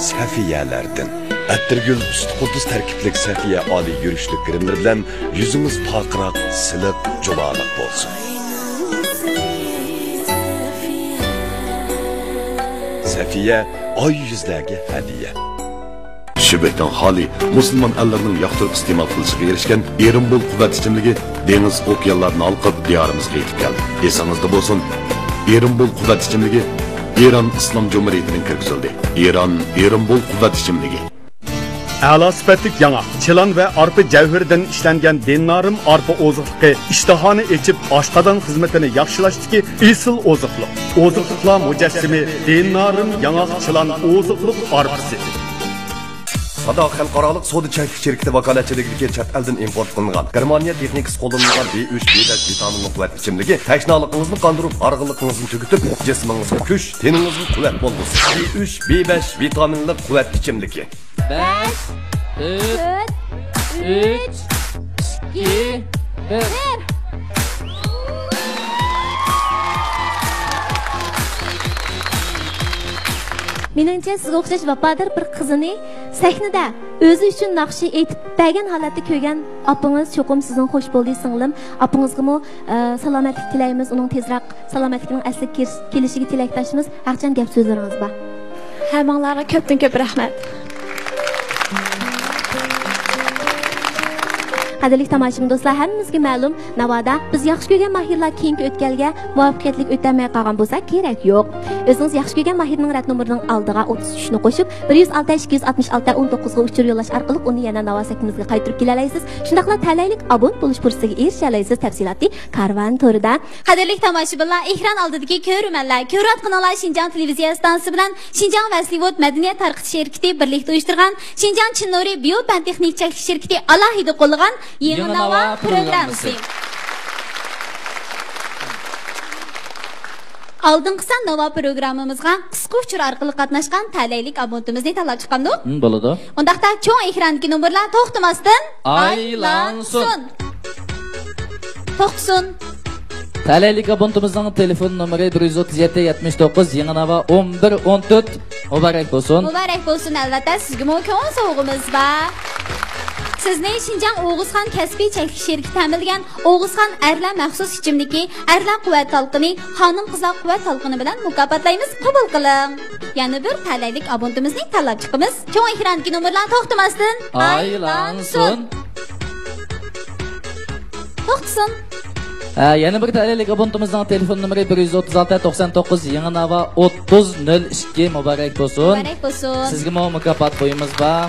safiyalardan. Abdurgul Üstü Quddus tarkiblik safiya oli yurishlik kirimlar bilan yuzimiz poqroq, siliq, jumoliq bo'lsin. Safiya oy yuzlarga hadiya. Şübheten hali Müslüman ellerinin yaktırıp istemal kılışıga erişken Erimbol kuvvet ichimligi deniz okeanlarını alqib diyarımızga yetib keldi. Esanizda bo'lsin, Erimbol kuvvet ichimligi İran İslam Cumhuriyeti'nin kirgizildi. Erimbol kuvvet ichimligi. A'lo sifatlik yangaq, chilan va arpa javharidan ishlangan dennarim arpa oziqligi ishtahoni echib oshqozon xizmatini yaxshilashdagi esil oziqlik. Oziqliklar mujassimi dennarim yangaq chilan oziqlik arpasi. Sada xalqarалық soda chekish shirkati vakolatchiligida chet eldan import qilingan Germaniya texnikasi qo'llanilgan B3 B5 vitaminli quvvat ichimligi tashnoligingizni qondirib, arg'iligingizni tugitib, jismingizga kuch, teningizga quvvat bo'lg'usi. B3 B5 vitaminli quvvat ichimligi. 2, 1. Menimcha sizga o'xshash vafodor bir qizini sahnada o'zi uchun naqshi aytib bergan holatda ko'rgan opingiz cho'qim sizning xush bo'ldi singlim. Opingizga salomatlik tilaymiz, uning tezroq salomatligining asli kelishiga tilakdoshimiz. Haqchan gap so'zlaringiz bor. Hammanglarga ko'p rahmat. Qadrli tomoshabin do'stlar, hammamizga ma'lum, Navoda biz yaxshi ko'rgan mahirlar keyingi o'tganga muvaffaqiyatlik o'tmay qolgan bo'lsa kerak yo'q. O'zingiz yaxshi ko'rgan mahirning rad nomerining oldiga 33 ni qo'shib 106 266 19 ga uchur yo'llash orqali uni yana Navosatimizga qaytarib kela olasiz. Shundaqla talaylik abon bo'lish fursatiga erisha olasiz. Tafsilotli Karvan to'rida. Qadrli tomoshabinlar, ekran oldidagi ko'rmanlar, ko'rayotganlar Xinjiang televiziya stansiyasi bilan Xinjiang Vaslivod madaniyat tarqitish shirkati birlikda uyushtirgan Xinjiang Chinnuri Biopand texnik cheklanish shirkati alohida qo'llagan Yangi Nava programmasi. Oldingi Nava programmamizga qisqa uchur orqali qatnashgan talaylik abonentimizni tanlab chiqamdi. Bo'ladi. Undaqda cho'ng ekrandagi nomerlar to'xtamasdan aylansin. To'xtasin. Talaylik abonentimizning telefon nomeri 137 79 Yangi Nava 11 14. Muborak bo'lsin. Muborak bo'lsin albatta, sizga ko'ngil sovg'imiz bor. Sizni Xinjiang O'g'izxon kasbiy cheklanish shirkati ta'minlagan O'g'izxon erlar maxsus ichimligi, erlar quvvat talqini, xonim qizlar quvvat talqini bilan mukofotlaymiz. Qabul qiling. Yana bir talaylik abonentimizni tanlab chiqamiz. Cho'ng ekrandagi nomerlar to'xtamasdan aylansin. To'xtasin. Yana bir talaylik abonentimizning telefon nomeri 136 99 Yangi Nava 3002. Muborak bo'lsin. Muborak bo'lsin. Sizga mukofot qo'yimiz bor.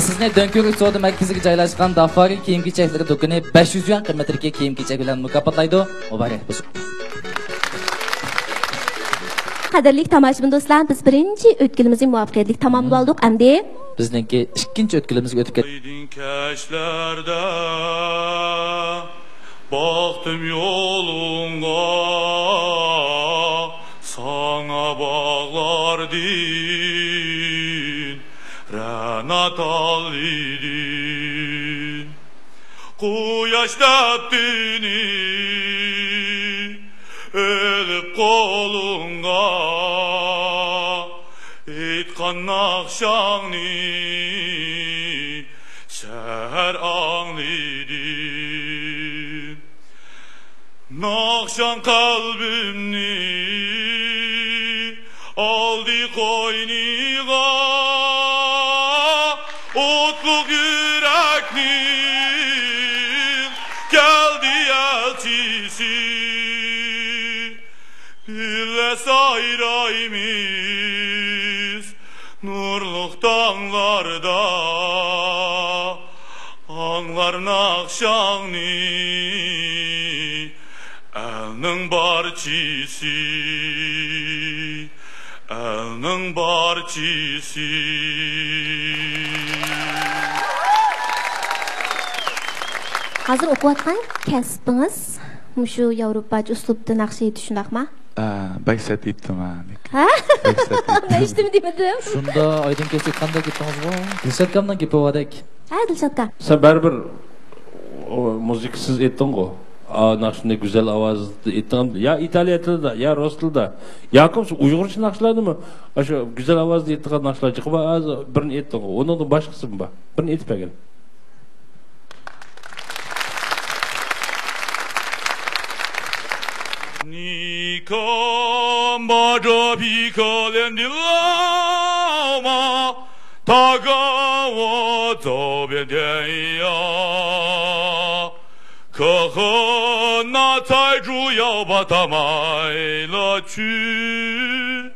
Sizni Dönkörik savdo markaziga joylashgan Dafari kiyim-kechaklar do'koni 500 yuan qimmatidagi kiyim-kechak bilan mukofotlaydi. Muborak bo'lsin. Qadrli tomoshabin do'stlar, biz birinchi o'tkilimizni muvaffaqiyatli tamomlab oldik. Endi bizningki ikkinchi o'tkilimizga o'tib ketdik. Baktım yolunga sana bağlar din Renat aldin Kuyaş teptini Ölüp kolunga Etkan nakşanni Seher anlidin Nakşan kalbimni aldı koyniga Otluk yüreknin geldi elçisi Bille sayraymiz nurluk dağlarda Anlar nakşanni elning barchisi elning barchisi Hozir o'qiyotgan kasbingiz mushu Yevropacha uslubda naqsh etish shundaqmi? Baksat etdim ha. Eshitdim dedim. Shunda oydin kesib qanday ketdingizmi? Dilshatkamdan gapirdik. Ha, Dilshatka. Sen baribir musiksiz etding-ku. Naqshni güzel avazda etdim. Ya İtalya tilida, ya rus tilida. Yoki Uyg'urcha naqshlarnimi? O'sha güzel avazda etgan naqshlar chiqib, hozir birini etding. Undan boshqasi bor. Birini etib bergin. Nikam bajo pikalen dilama tagawo zobian可和那财主要把它卖了去，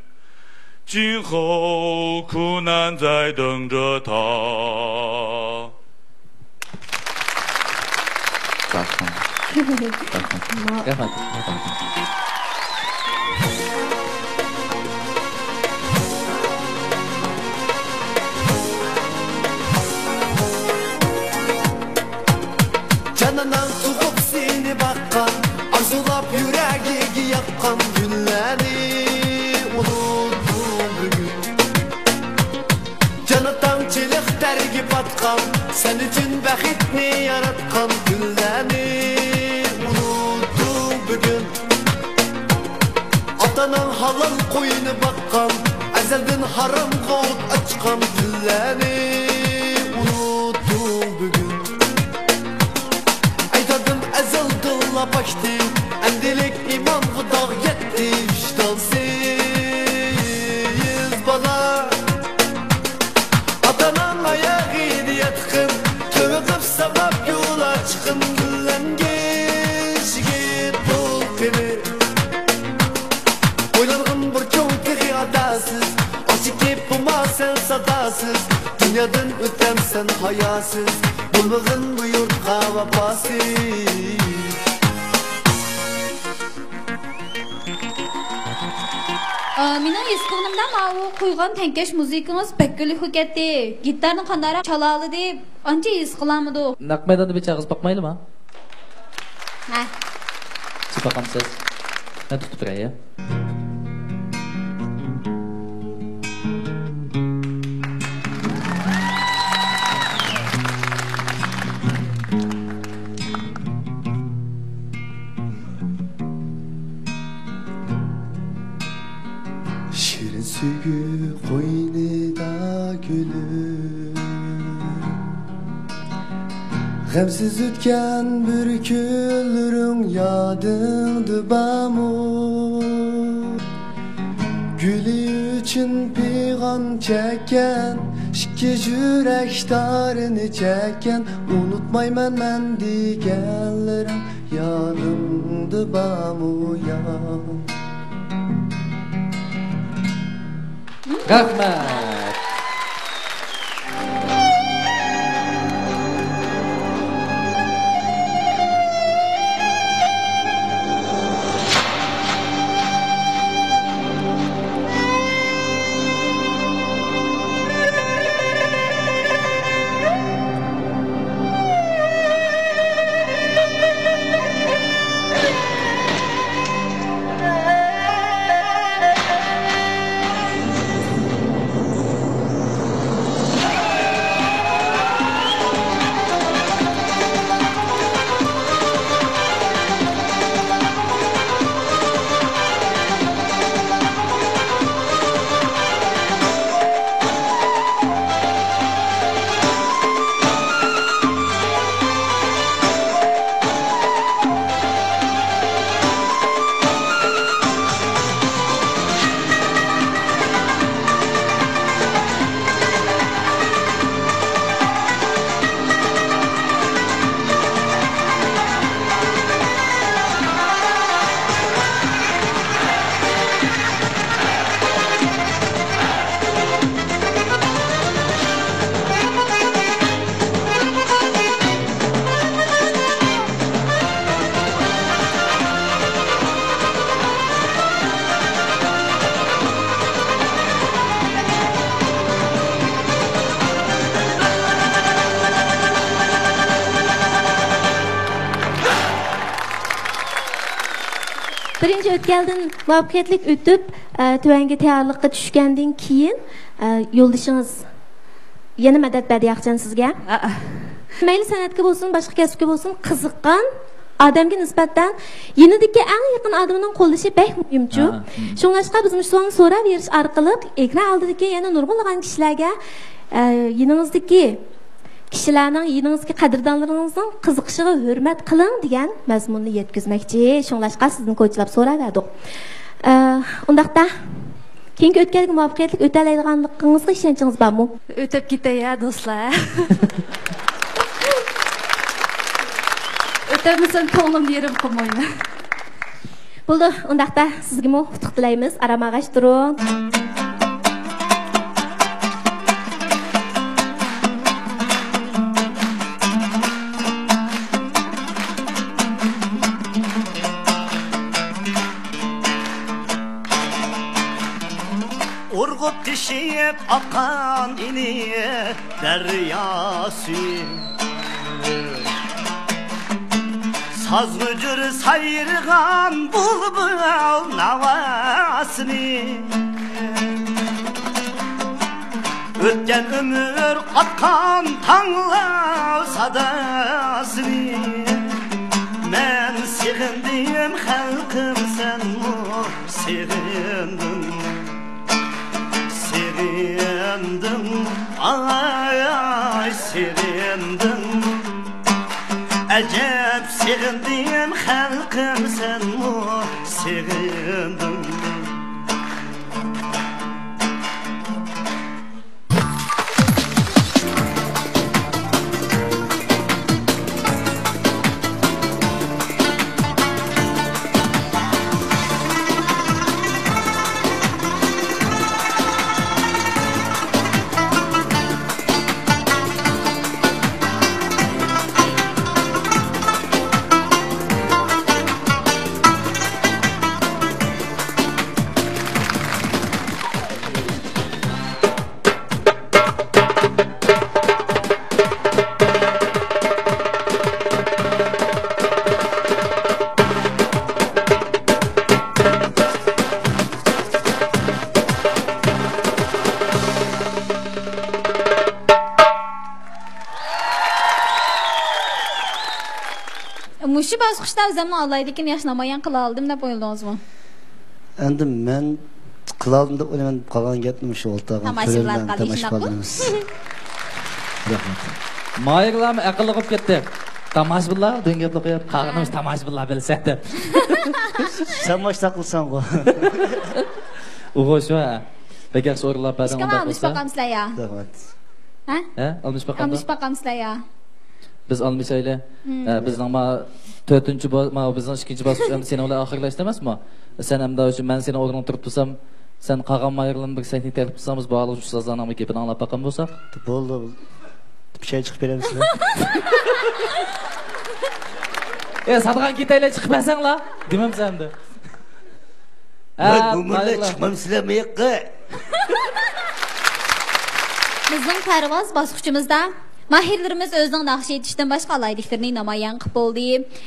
今后苦难在等着他。Canından tutup seni bakkan Arzulap yüreği yakkan günleri unuttum bugün Canıtan çelik dergi patkan baqqan sen uchun baxtni yaratgan kunlarni unutdum bugun otaning halol qo'yini baqqan azaldan haromga o't ochgan kunlarni unutdum bugun aytadim azaldilla başdi endilik iman dağ yetti vicdansız bana atanın ayağı yatqın tövbe sabab yo'la chiqin kullangiz yigit bo'lqini o'ylarg'im bir cho'nqi adasiz ochiq deb bo'lmasan sadasiz dunyodan o'tamsan hayosiz bo'lmag'in bu yurtqa vafosiz Mening esqonimda ma'u qo'ygan tankash musiqangiz bakili hukatdi. Gitarni qandara chalali deb ancha his qilamidi. Naq maydonda bechag'iz boqmaydimi? Ha. Siz boqamsiz. Men tutib turay. Şirin sügü qo'ynida gülüm G'amsiz o'tgan bir kunlaring yodingda bormi Guli uchun pig'on chekkan ikki yurak tarini chekkan unutmayman men deganlaring yodingda bormi ya Rahmat. Birinchi o'tgandan muvaffaqiyatli o'tib, tuvanga tayyorlikqa tushgandan keyin yo'ldoshingiz yana madad berdi sizga. Mayli san'atga bo'lsin, boshqa kasbga bo'lsin, qiziqqan odamga nisbatan yanidagi eng yaqin odamning qo'llashi bek muhimchu. Shuningdek biz mushuni so'rab berish orqali ekran oldidagi yana nurg'unlagan kishilarga yiningizdagi kishilarning yiningizga qadrdonlaringizning qiziqishiga hurmat qiling degan mazmunni yetkazmoqchi. Shuningdek sizdan ko'chlab so'raverdik. Undaqda keyingi o'tganlik muvaffaqiyatli o'talaydiganligingizga ishonchingiz bormi? O'tib ketay do'stlar. O'tamisan ko'nglim yerim qilmayman. Bo'ldi, undaqda sizga mo qutlug' tilaymiz. Aramag'ash turing. Urg'ub tishib oqqan ini daryosi Sazgıcır sayrıgan bulbul navasını Ötken ömür atkan tağlar sadasını Men sevindim halkım sen mu sevindim Sevindim ay ay sevindim Acep sevindim halkım sen mu sevindim Muşu basqışda özümni alaydikin yaşnamayan qıla aldım deb o'yladingizmi? Endi men qila oldim deb o'ylayman qolgan gapni shu o'rtog'im Tomoshalar qilamiz. Rahmat. Mayirlarmi aqlli qilib ketdi. Tomoshabinlar dengapli qo'yib, qag'inimiz tomoshabinlar bilsadi. Sen boshqa qilsan-ku. Uğuş va. Agar so'ralab badan unda bo'lsa. Baqamsizlar ya. Rahmat. Ha? Olmish baqamda. Olmish baqamsizlar ya. Biz olmishaylar. Bizning ma 4-chi ma bizning 2-chi bosqich seni ular oxirlashdi emasmi? Sen hamda o'sha men seni o'rniga turib tursam, sen qag'an mayirlarni bir saytni terib tursamiz, bog'liq ustozlarning gapini anglab baqam bo'lsak. Bo'ldi. Bir şey chiqib beramizlar. Sadg'an ketaylar chiqib basanglar, demamsan endi. Ben umurda chiqmamsizlarmi yo'qqa? Bizning parvoz bosqichimizda mahirlarimiz o'zining naqsh etishdan boshqa alayliklarni namoyon qilib bo'ldi.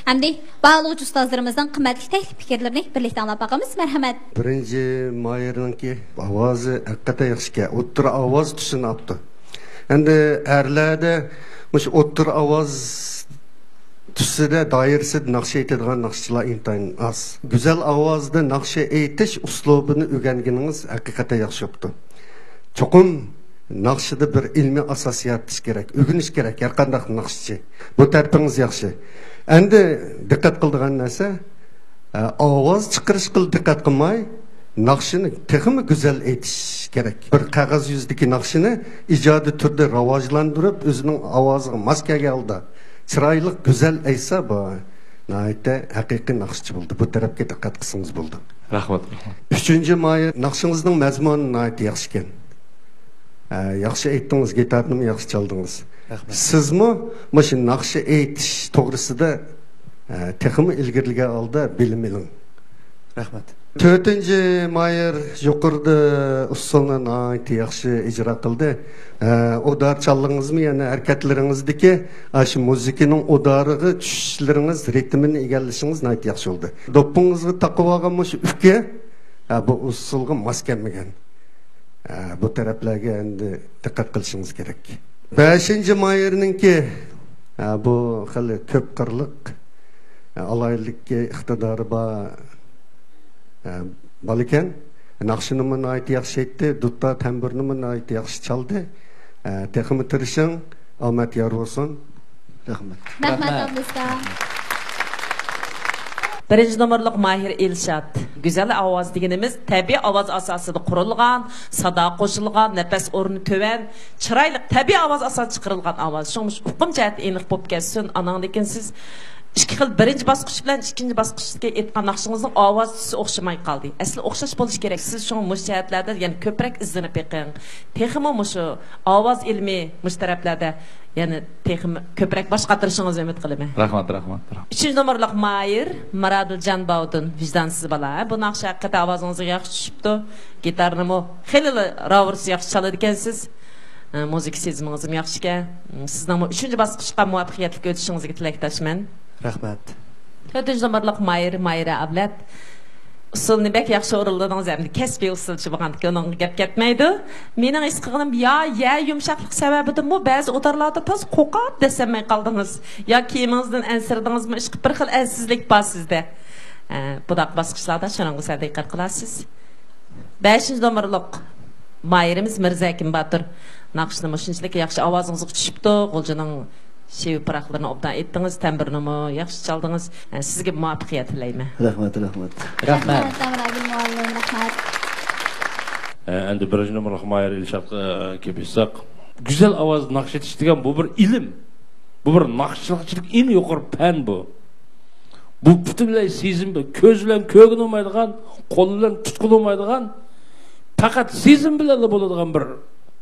Hamda ba'zi ustozlarimizning qimmatli taklif fikrlarini birlikda anglab boqamiz. Marhamat. Birinchi Mayirninki ovozi haqiqatan yaxshi. O'ttir ovoz tusini olibdi. Endi erlarda mush o'ttir ovoz tusida doirasida naqsh aytadigan naqshchilar intayin az. Go'zal ovozda naqsh aytish uslubini o'rganganingiz haqiqatan yaxshi bo'libdi. Cho'qim naqshida bir ilmiy asos yaratish kerak, o'rganish kerak har qanday naqshchi. Bu tarafingiz yaxshi. Endi diqqat qiladigan narsa ovoz chiqarish qil diqqat qilmay, naqshini texmi go'zal aytish kerak. Bir qog'oz yuzidagi naqshini ijodiy turda rivojlantirib, o'zining ovoziga mos kelgan holda chiroyli go'zal aytsa, bu nayta haqiqiy naqshchi bo'ldi. Bu tarafga diqqat qilsangiz bo'ldi. Rahmat. 3-Mayir naqshingizning mazmuni nayta yaxshi ekan. Yaxshi aytdingiz, gitarni yaxshi chaldingiz. Sizmi mana naqsh aytish to'g'risida texmi ilgirligan holda bilim oling. Rahmat. 4-Mayir yuqorida usulni nayta yaxshi ijro qildi. Odar chaldingizmi, ya'ni harakatlaringizdagi shu muzikaning odariga tushishlaringiz, ritmini egallashingiz nayta yaxshi bo'ldi. Do'ppingizga taqib olgan shu uka bu usulga mos kelmagan. Bu taraflarga endi diqqat qilishingiz kerak. 5-Mayirninki bu xili ko'p qirliq alaylikka iqtidori bor ekan. Naqshini nayt yaxshi aytdi, dutta tamburni nayt yaxshi chaldi. Texmi tirishing, omad yor bo'lsin. Rahmat. Rahmat abdusta. Birinci numaralık Mahir İlşat. Güzel avaz deganimiz tabiiy avaz asosida qurilgan, sada qo'shilgan, nafas o'rni to'van, chiroyli tabiiy avaz asosida chiqarilgan avaz. Shuningdek, uqum jihati aniq bo'lib ketsin. Anangdan siz ikki xil birinchi bosqich bilan ikkinchi bosqichga aytgan naqshingizning ovoz tusi o'xshamay qoldi. Asli o'xshash bo'lish kerak. Siz shu mushahatlarda, ya'ni ko'proq izlanib beqing. Texmi mushu ovoz ilmi mushtaraflarda, ya'ni texmi ko'proq boshqarishingizni umid qilaman. Rahmat. 3-numaralık Mayir Maradul Janbavdun vijdonsiz bola. Bu naqsh haqiqatda ovozingizga yaxshi tushibdi. Gitarni xeyli ravrs yaxshi chaladi ekansiz. Musiqa sezmingiz ham yaxshi ekan. Sizning 3-bosqichga muvaffaqiyatli o'tishingizga tilakdoshman. Rahmat. 4-numaralık Mayira Ablat. usulni bek yaxshi o'rinladingiz endi kasbiy usulchi bo'lgandiki unga gap ketmaydi. Mening his qilganim ya yumshoqlik sababidanmi ba'zi o'tarlarda toz qo'qab desamay qoldingiz. Yo kiyimingizdan ansirdingizmi, ishqi bir xil ansizlik bor sizda. Budaq bosqichlarda shuningga siz diqqat qilasiz. 5-nomerlik Mahirimiz Mirzakim Batur. Naqshni shunchalik yaxshi ovozingizga tushibdi. G'uljining Şevi paraqlarını obdan etdiniz, təmbirini yaxşı çaldınız. Sizə muvaffaqiyət tilayman. Rahmat. Rahmat. Rahmat. Endi birinci numaralı Mahir İlşat'a kelsek, güzel avaz naqsh etish degan bu bir ilim. Bu bir naqshchilik eng yuqori fan bu. Bu butunlay sezim, ko'z bilan ko'gin olmaydigan, qo'l bilan tutqun olmaydigan, faqat sezim bilan bo'ladigan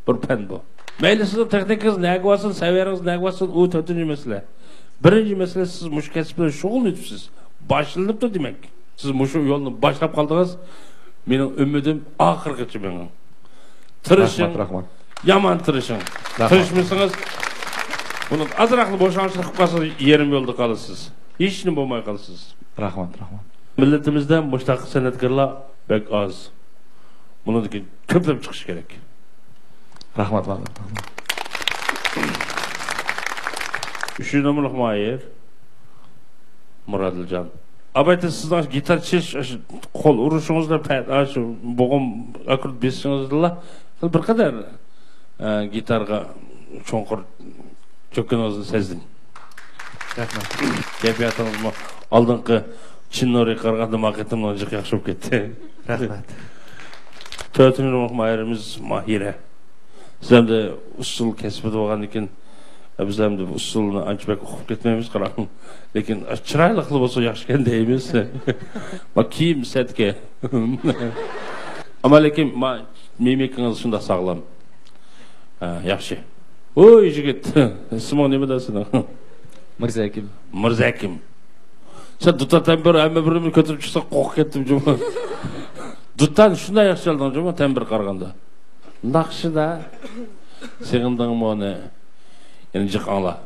bir fan bu. Mayli siz texnikangiz nega bo'lsin, saviyangiz nega bo'lsin, u 4-masala. Birinchi masala siz mush kasb bilan shug'ullanibsiz. Boshlanibdi demak. Siz mush yo'lni boshlab qoldingiz. Mening ümidim oxirgacha mening. Tirishing. Rahmat. Yomon tirishing. Tirishmasangiz buni azroqli bo'shanchilik qilib qolsangiz yerim yo'lda qolasiz. Hech nima bo'lmay qolasiz. Rahmat. Millatimizda mushtaq san'atkorlar bek oz. Buniki ko'plab chiqish kerak. Rahmat. 3-nomerlik Mahir Muradiljon. Abayta sizdan gitar çelish, qo'l urishingizda shu bo'g'im akurt besingizda bir qadar gitarga cho'nqir cho'kkaningizni sezdim. Rahmat. Kayfiyatingiz oldingi Chinnoriga qaraganda maqitimdan jiq yaxshi bo'lib ketdi. Rahmat. 4-nomerlik Mahirimiz Mahira. Siz ham usul kasbida bo'lgan ekan, biz ham usulni anchalik o'qib ketmaymiz, qarang. Lekin chiroyli qilib bo'lsa yaxshi ekan deymiz. Bak kiyim setga. Ammo lekin mimikangiz shunda sog'lom. Yaxshi. Oy yigit, isming nima desin? Mirzakim. Sen dutdan bir hamma birini ko'tarib chiqsa qo'rqib ketdim juma. Dutdan shunday yaxshi chalding juma tambir qaraganda. Naqshida sig'indingmi uni? Yani jiqanlar.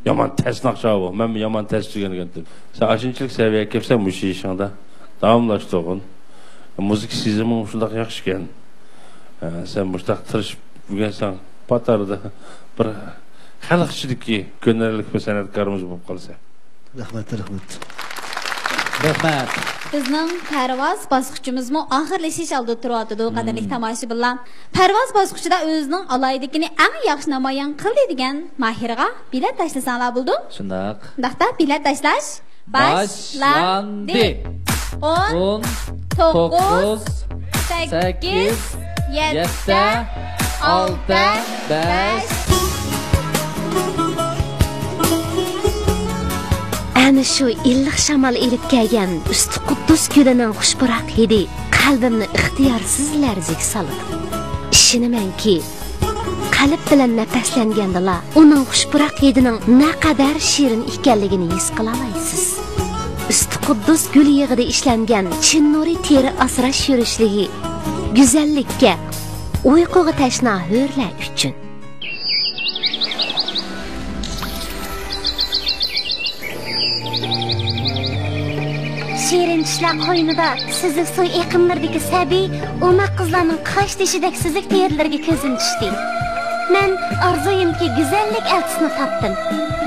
Yaman tez naqsha bu. Men yaman tez degan edim. Sen achinchilik saviyaga kelsan bu ishingda davomlashtirgin. Muzik seziming shunday yaxshi ekan. Sen mushtaq tirishib yurgansan, patarda bir xalqchilikki ko'narlik bir san'atkorimiz bo'lib qolsa. Rahmat. Bizning parvoz bosqichimizmi oxirlashish oldi turibdi, qadrli tomoshabinlar. Parvoz bosqichida o'zining alaydigini eng yaxshi namoyon qildi degan Mahirga bilet tashlasanglar bo'ldi. Shundaq. Undaqda bilet tashlash boshlandi. 10 9 8 7 6 5 Ana shu illiq shamol elib kelgan usti Quddus gelining xushpuroq hidi qalbimni ixtiyorsiz larzaga soldi. Ishonamanki, qalb bilan nafaslangandala uning xushpuroq hidining naqadar shirin ekanligini his qila olasiz. Usti Quddus gul yig'ida ishlangan chinnuri teri asrash yurishligi go'zallikka, uyquga tashna hurlar uchun. Şirin tishlar qo'ynida sizik suv eqimlaridagi sabiy o'maq qizlarning qosh teshidek sizik terlarga ko'zim tushdi. Men orzuyimki go'zallik elchisini topdim.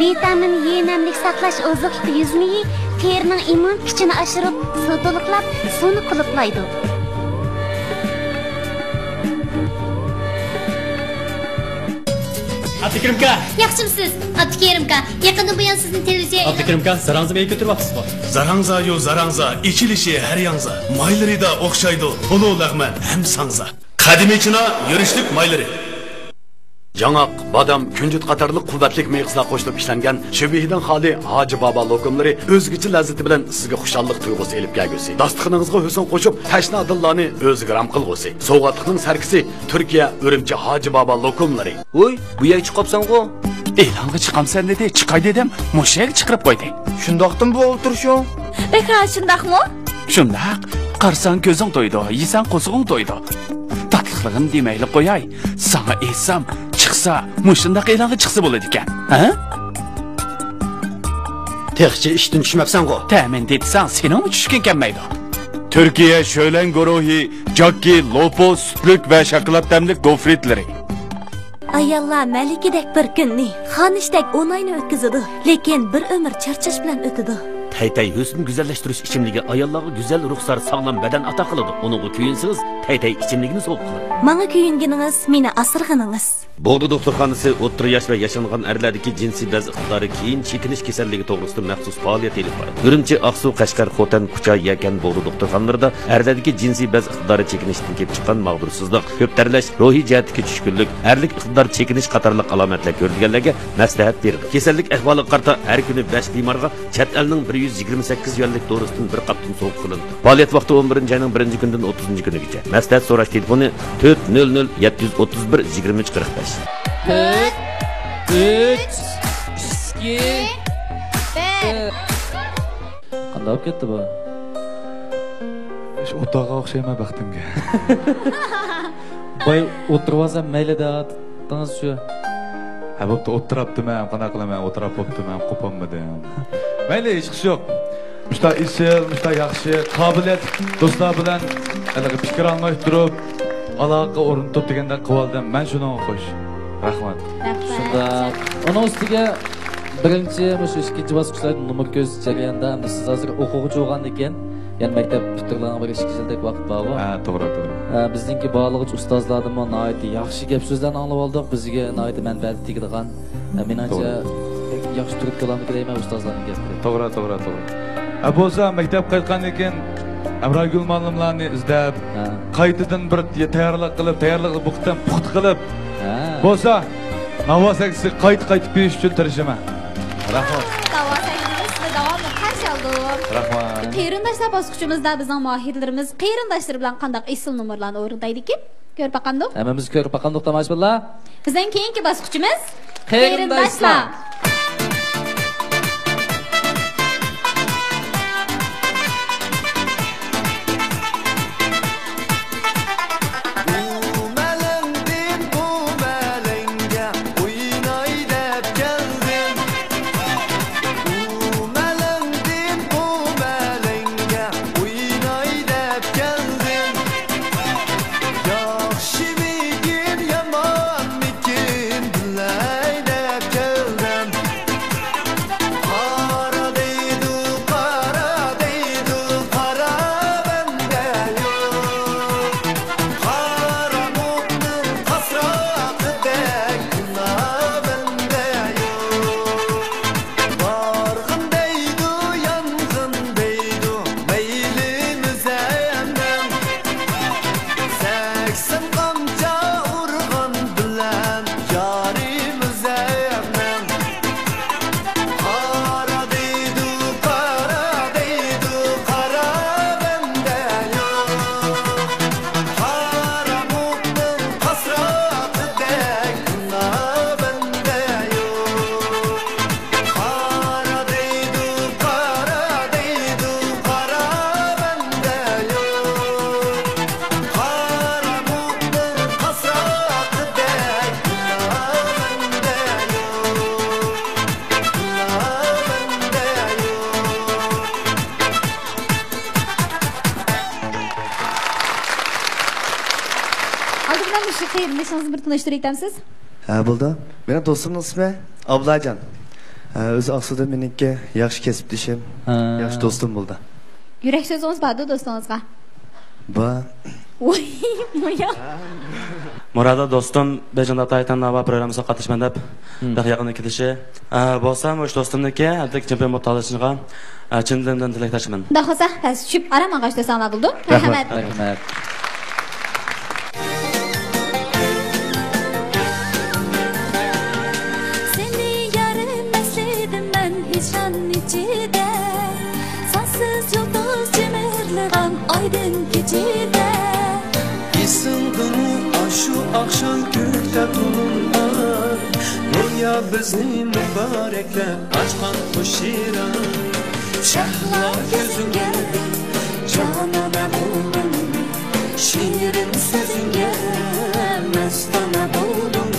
Vitamin E namlik saqlash oziqlik yuzini terining immun kuchini oshirib, suv to'liqlab, suvni quluplaydi. Abdukerimka. Yaxshimisiz? Abdukerimka, yaqinda buyon sizni televiziyaga. Abdukerimka, zarangza meni ko'tiryapsizmi? Zarangza, ishilishi har yangza. Maylarida o'xshaydi. To'lo lag'man ham sangza. Qadimichina yurishlik maylari. Жаңақ, бадам, күнжіт қатарлық қулдатлық мейқызла қошылып ішленген шөбейден хали Hacı Baba lokumları özgüçü ләззеті білін сізге құшаллық тұйғысы еліп кәгөсі. Дастықыныңызға хөсін қошып, тәшна адылланы өзі грам қылғысы. Соғатлықның сәркісі Түркия өрімчі Hacı Baba lokumları. Oy, bu yak çıqapsan go? Elanға çıqam sen dedi, çıqay dedim, moşaya çıqırıp koydu. Şundaqtın bu oturuşun? Bekar şundaq mı? Şundaq, qarsan gözün doydu, yesen qosuğun doydu. Tatlılığın demeyli qoyay, sana etsam, çıksa, muşundaq elanğa çıksa boladı ekan. Ha? Texçi iştin düşməpsən go? Təmin dedsən, senin mi düşkün gəlməydi? Türkiye Şölen Guruhi, Jackie, Lopo, sütlük ve şokolad demlik gofretleri. Ayollar malikidek bir kunni, xonishdak 10 oyni o'tkazadi, lekin bir umr charchash bilan o'tadi. Taytay husn güzelleştirish ichimligi ayollarga güzel ruhsar sağlam beden ata qiladi. Uning kuyinsiz Taytay ichimligini so'q qiladi. Manga kuyinginingiz, meni asirg'iningiz. Bo'g'di doktorxonasi o'rta yosh va yashangan erlardagi jinsiy bez iqtidori keyin chekinish kasalligi to'g'risida maxsus faoliyat olib boradi. Urumchi, Aqsu, Qashqar, Xotan, Kucha, Yakan, Bo'g'di doktorxonalarida erlardagi jinsiy bez iqtidori chekinishdan kelib chiqqan mag'dursizlik, ko'p terlash, ruhiy jihatdagi tushkunlik, erlik iqtidor chekinish qatorliq alomatlar ko'rganlarga maslahat berdi. Kasallik ahvoliga qarata har kuni 5 bemorga chet elning 128 yillik do'risidan bir qaptin so'q qilindi. Faoliyat vaqti 11-oyning 1-kundan 30-kunigacha. Maslahat so'rash telefoni 400 731 2345. 4 3 2 1 Qanday ketdi bu? Ish o'toqqa o'xshayman baxtimga. Boy o'tirib olsam mayli-da, tangiz shu. Ha, bo'pti, o'tiribdiman, qanaqa qilaman, o'tirib bo'ptiman, qo'polmadim. Mayli, hech ish yo'q. Mushta isil, mushta yaxshi, qobiliyat do'stlar bilan fikr almay turib, aloqa o'rnatib deganda qivoldim. Men shuni xo'sh. Rahmat. Shunda uning ustiga birinchi, shu ikkinchi bosqichlarda numar ko'z jarayonida siz hozir o'quvchi bo'lgan ekan, ya'ni maktab bitirgan bir 2 yillik vaqt bor. Ha, to'g'ri. Bizningki bog'lig'i ustozlardan nihoyat yaxshi gap so'zlarni anglab oldik. Bizga nihoyat manfaat tegadigan, menimcha yaxshi turib kalamni deyman ustozlarning gaplari. To'g'ri. Bo'lsa maktab qaytgandan keyin Abragul muallimlarni izlab, qaytadan bir tayyorlik qilib, buqdan puxta qilib, bo'lsa Navosaksi qaytib berish uchun tirishaman. Rahmat. Navosaksi davomli qarshi oldik. Rahmat. Qarindoshlar bosqichimizda bizning mohirlarimiz qarindoshlar bilan qanday isil nomerlarni o'rindaydi-ki? Ko'rib baqandik. Hammamiz ko'rib baqandik tomoshabinlar. Bizning keyingi bosqichimiz qarindoshlar. bir tanıştırıp etamsiz? Ha, bo'ldi. Meni do'stimning ismi Ablajon. O'zi Aqsuda meniki yaxshi kasbdishim, yaxshi do'stim bo'ldi. Yurak so'zingiz bordi do'stingizga? Ba. Voy, mo'ya. Murada do'stim Bejanda Taytan Nava programmasiga qatnashman deb yaqinda kelishi. Bo'lsam, o'sha do'stimniki albatta chempion bo'lib qolishingga chin dilimdan tilakdoshman. Xudo xohlasa, tushib aramag'ash do'stlar bo'ldi. Rahmat. Rahmat. Şu akşam gökte tulumlar Dünya bizni mübarekle açkan kuşiran Şahla gözünge canana buldum Şiirin sözünge mestana buldum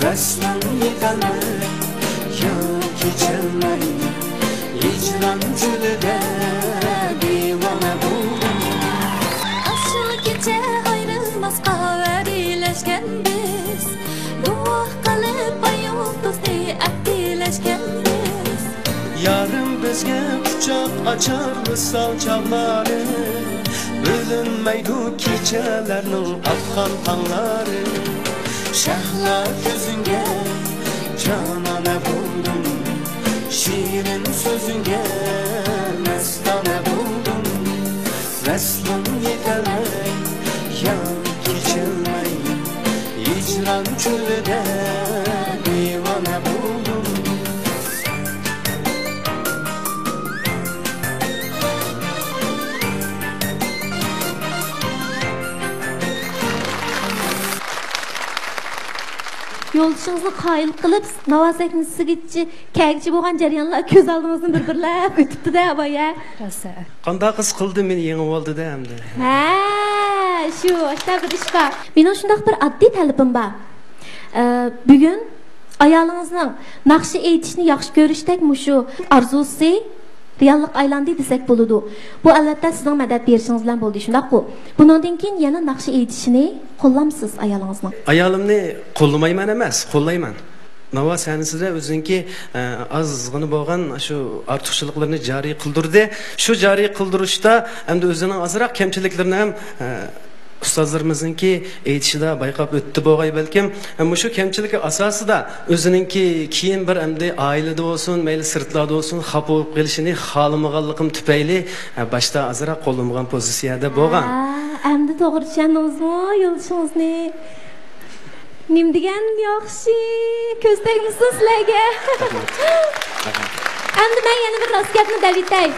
Resmen yıkanır ya geçemey Hicran külüde divana buldum kechganmiz yarim bizga quchoq ochar misol chog'lari bo'linmaydi kechalarning oqqan tong'lari shahlo ko'zingga jonona bo'ldim shirin so'zingga mastona bo'ldim vaslim yetalay yon kechilmay hijron cho'lida devona bo'ldim yo'ldoshingizga qoyil qilib navosakni sizgacha kagchi bo'lgan jarayonlar ko'z oldimizdan bir-birlab o'tibdi-da boya. Rosa. Qanday qiz qildi meni yengib oldi-da endi. Ha, shu o'sha bir ish bor. Mening shunday bir oddiy talabim bor. Bugun ayolingizning naqshi aytishni yaxshi ko'rishdek mushu orzusi reallik aylandi desak bo'ladi. Bu albatta sizning madad berishingiz bilan bo'ldi, shundaq-ku. Bundan keyin yana naqshi aytishni qo'llamsiz ayolingizning? Ayolimni qo'llamayman emas, qo'llayman. Nava sanisida o'zinki azg'ini bo'lgan shu ortiqchiliklarni joriy qildirdi. Shu joriy qildirishda hamda o'zining ozroq kamchiliklarini ham ustozlarimizningki aytishida bayqab o'tdi bo'g'ay balkim ammo shu kamchilik asosida o'ziningki keyin bir endi oilada bo'lsin mayli sirtlarda bo'lsin xafa bo'lib qolishini xohlamaganligim tufayli boshda ozroq qo'llanmagan pozitsiyada bo'lgan. Endi to'g'ri tushundingizmi yo'lishingizni? Nim degan yaxshi ko'z tegmisiz sizlarga. Endi men yana bir rost gapni davitay.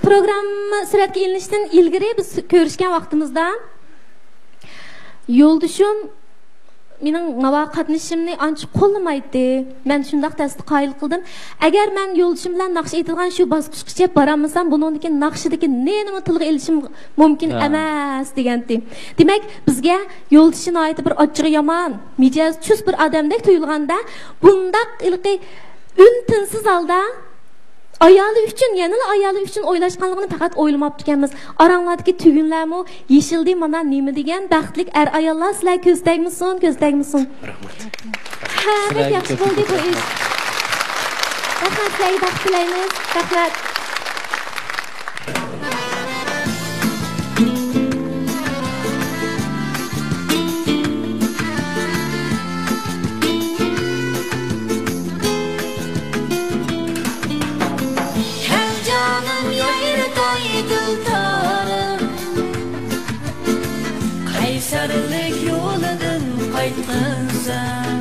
Programma suratga ilinishdan ilgari biz ko'rishgan vaqtimizda yo'ldoshim mening nava qatnashishimni ancha qo'llamaydi. Men shundaq tasdiq qoyil qildim. Agar men yo'ldoshim bilan naqsh aytilgan shu bosqichgacha boramasam, bundan keyin naqshidagi nima tilga ilishim mumkin emas degandi. Demak, bizga yo'ldoshining oyati bir ochig'i yomon, mijoz chus bir odamdek tuyulganda, bundaq ilqi untinsiz holda ayoli uchun, yanada ayoli uchun o'ylashganligini faqat o'ylamabdi ekanmiz. Oranglardagi tugunlarmi, yeshildi mana nima degan baxtlik er ayollar sizlar ko'z tegmisin, ko'z tegmisin. Rahmat. Ha, yaxshi bo'ldi bu ish. Rahmat, sizlarga baxt tilaymiz. Rahmat. Qaysarlik yo'lidan qaytqansan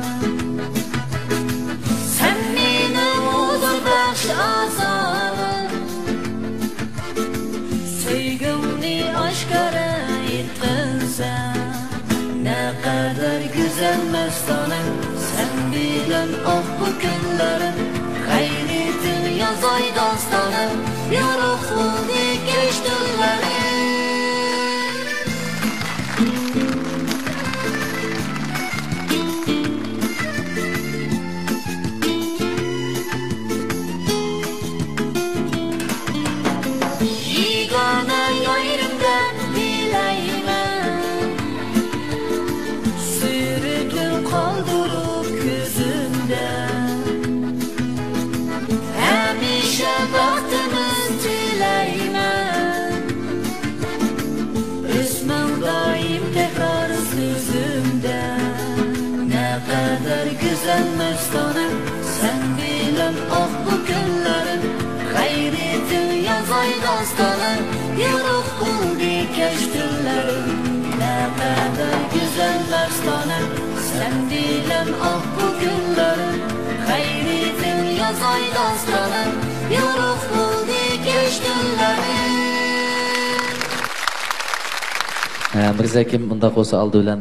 sen meni huzur baxsh azob sevgimni oshkora etqansan naqadar go'zal mastona sen bilan oh bu kunlarim g'ayritin yozoy dostonim yorug' bo'ldi kechdilarim güzel mestona sen bilen oh bu günlerim gayretin yazay dastanım yorug' bo'ldi keştürlerim ne kadar güzel mestona sen bilen oh bu günlerim gayretin yazay dastanım yorug' bo'ldi keştürlerim Mirzakim bunda qo'sa oldi bilan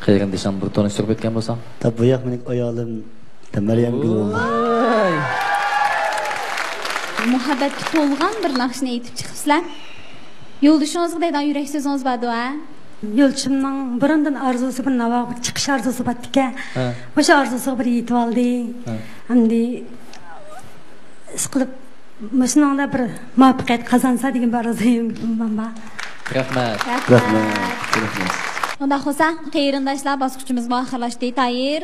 qayrindishon bir tanishtirib o'tgan bo'lsam. Bu yoq mening ayolim Maryam Gulum. Muhabbatga to'lgan bir naqshni aytib chiqibsizlar. Yo'ldishingizga deydan yurak so'zingiz bordi a? Yo'lchimning birindan orzusi bir navoq chiqish orzusi bor ekan. O'sha orzusiga bir yetib oldi. Endi ish qilib mashuningda bir muvaffaqiyat qozonsa degan bir orzuyim bor. Rahmat. Rahmat. Onda xo'sa, qayrindashlar bosqichimiz oxirlashdi. Tayyor.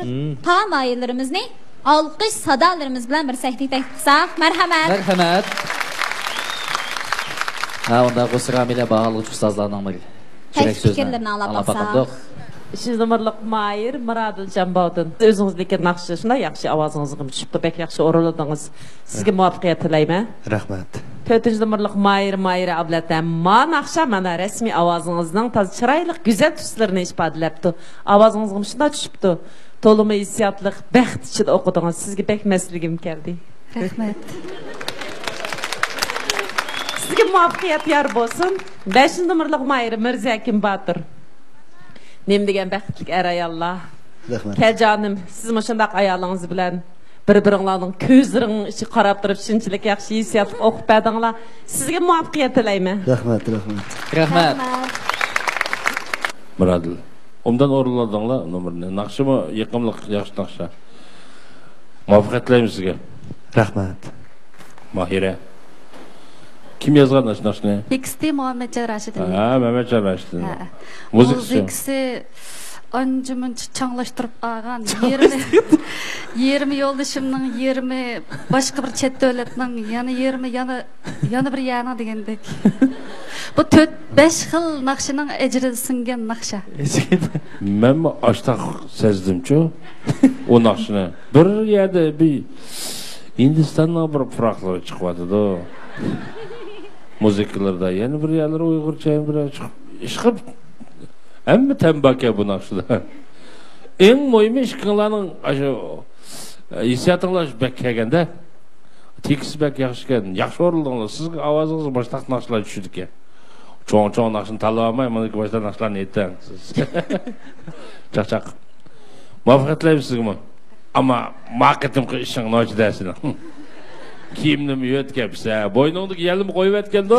Tamayillarimizni alqış sadalarımız bilan bir sahne təklifsaq. Mərhəmət. Mərhəmət. Ha, onda Qosramila bağlı ustazlardan biri. Tek fikirlerini alapaqsaq. 3 numaralı Mahir Muradil Jambodin. Özünüzdeki naqşı şuna yaxşı avazınızga tushibdi, bek yaxshi o'rinladingiz. Sizga muvaffaqiyat tilayman. Rahmat. 4 numaralı Mahir Ablatam. Ma naqsha mana rasmiy ovozingizning toz chiroyli, go'zal tuslarini ifodalabdi. Ovozingizga shunday tushibdi. To'limi hissiyotliq, baxt ichida o'qidingiz. Sizga bek masligim keldi. Rahmat. Sizga muvaffaqiyat yor bo'lsin. 5 numaralı Mahir Mirzakim Botir. Nem degan baxtlik er ayollar. Rahmat. Kel canım, siz məşundaq ayollarınız bilan bir-biringlarning ko'zlaring ichi qarab turib shunchalik yaxshi hissiyat o'qib berdinglar. Sizga muvaffaqiyat tilayman. Rahmat. Rahmat. Muradil. Ondan o'rinladinglar nomerni. Naqshimi yiqimliq yaxshi naqsha. Muvaffaqiyat tilaymiz sizga. Rahmat. Mahira. Kim yazgan naqshni? Teksti Muhammadjon Rashidin. Ha, Muhammadjon Rashidin. Muzikasi anjumun çanlaştırıp ağan 20 yoldaşımның 20 başka bir chet davlatning yana 20 yana bir yana degandek. Bu 4-5 xil naqshining ejri singan naqsha. Men ashtaq sezdim-chu. O naqshni. Bir yerda bir Hindistondan bir farqlar chiqyapti-da. Muzikalarda yana bir yerlar Uyg'urcha bir chiqib hamma tambaka bu naqshda. Eng muhimi ishqinglarning shu hissiyotinglar bak kelganda tekis bak yaxshi ekan. Yaxshi o'rildinglar. Sizga ovozingiz boshqa naqshlar tushdi ekan. Cho'ng naqshni tanlab olmay, mana bu boshqa naqshlarni aytdingiz. Chaq. Muvaffaqiyat tilaymiz sizga. Ammo maqatim ishing nochidasin. Kiyimni yetgapsa, bo'yningdagi yelni qo'yib aytganda.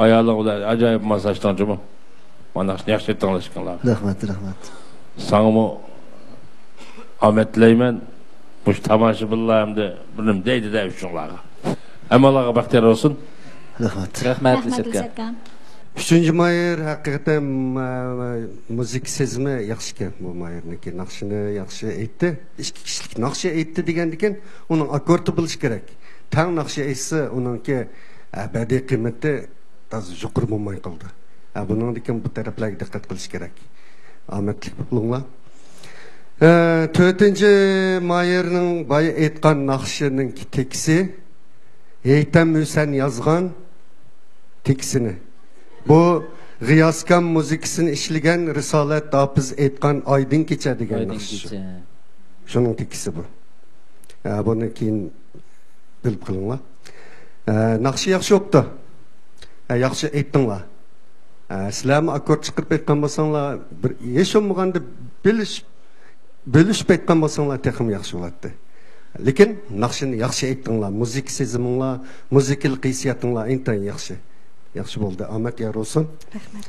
Ayollar ular ajoyib masajlanjimi? Mana shuni yaxshi tanlashganlar. Rahmat. Sağımı Ahmet tilayman. Bu tomoshabinlar hamda bilim deydi de shunlarga. Hammalarga baxtiyor olsun. Rahmat. 3 Mahir haqiqatan muzik sezimi yaxshi ekan bu Mahirniki. Naqshini yaxshi aytdi. 2 kishilik naqshi aytdi degandikan, uning akkordi bo'lish kerak. Tang naqshi aytsa, uningki badiiy qiymati to'g'ri yuqori bo'lmay qoldi. Buningdan bu taraflarga diqqat qilish kerak. Omadli bo'linglar. 4 Mahirning boya aytgan naqshining tekisi Eytam Müsen yazgan tekisini. Bu G'iyoskan muzikasini ishlagan Risolat Dopiz aytgan Oydin kecha degan naqsh. Shuning tekisi bu. Buni keyin bilib qilinglar. Naqshi yaxshi o'qdi. Yaxshi aytdinglar. Sizlarmi akkord chiqarib aytgan bo'lsanglar, bir hech bo'lmaganda bo'lishib aytgan bo'lsanglar texim yaxshi bo'ladi. Lekin naqshini yaxshi aytdinglar. Muzik seziminglar, muzikal hissiyotinglar intayin yaxshi. Yaxshi bo'ldi. Omad yor olsun. Rahmat.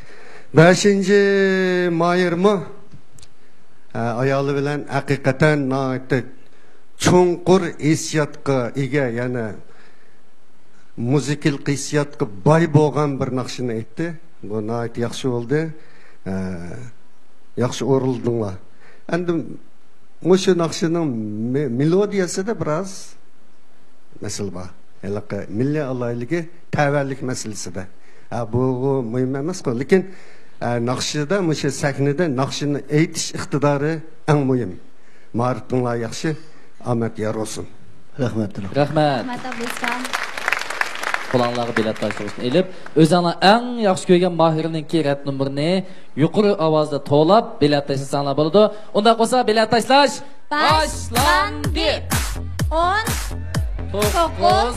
5 Mahirmi ayoli bilan haqiqatan cho'nqur hissiyotga ega, yana muzikal hissiyotga boy bo'lgan bir naqshini aytdi. Bu nihoyat yaxshi bo'ldi. Yaxshi o'rildinglar. Endi o'sha naqshining melodiyasida biroz masala bor. Elaqa milliy aloyligi tavallik masalasida. Bu muhim emas-ku, lekin naqshida, o'sha sahnada naqshini aytish iqtidori eng muhim. Ma'rifatinglar yaxshi, omad yor olsun. Rahmat. Rahmat abusam. Planlarga bilet taşırsın elip, özünün en yaxşı ko'rgan Mahirninki rap numarini yuqori ovozda to'lab bilet taşısanlar bo'ladi. Unda qo'sa bilet tashlash boshlandi. 10 9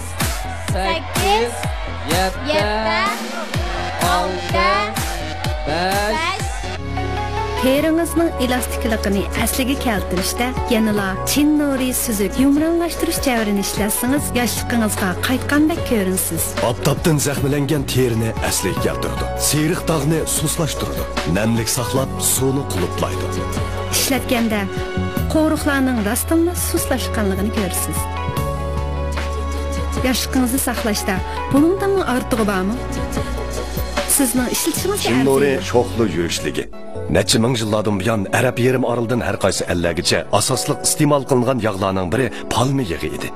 8 7 6 5 Teringizning elastikligini asliga keltirishda yanala chin nuriy suzuk yumronlashtirish javrini ishlatsangiz yoshligingizga qaytgandek ko'rinsiz. Oftobdan zaxmlangan terini asliga keltiradi. Seriq dog'ni suslashtiradi. Namlik saqlab, suvni quluplaydi. Ishlatganda qo'riqlarning rostdan suslashganligini ko'rsiz. Yoshligingizni saqlashda buningdan ortig'i bormi? sizning ishlatishingizga Chinnori sho'xli yurishligi. Necha ming yillardan buyon Arab yerim oroldan har qaysi ellargacha asosliq iste'mol qilingan yog'larning biri palma yog'i edi.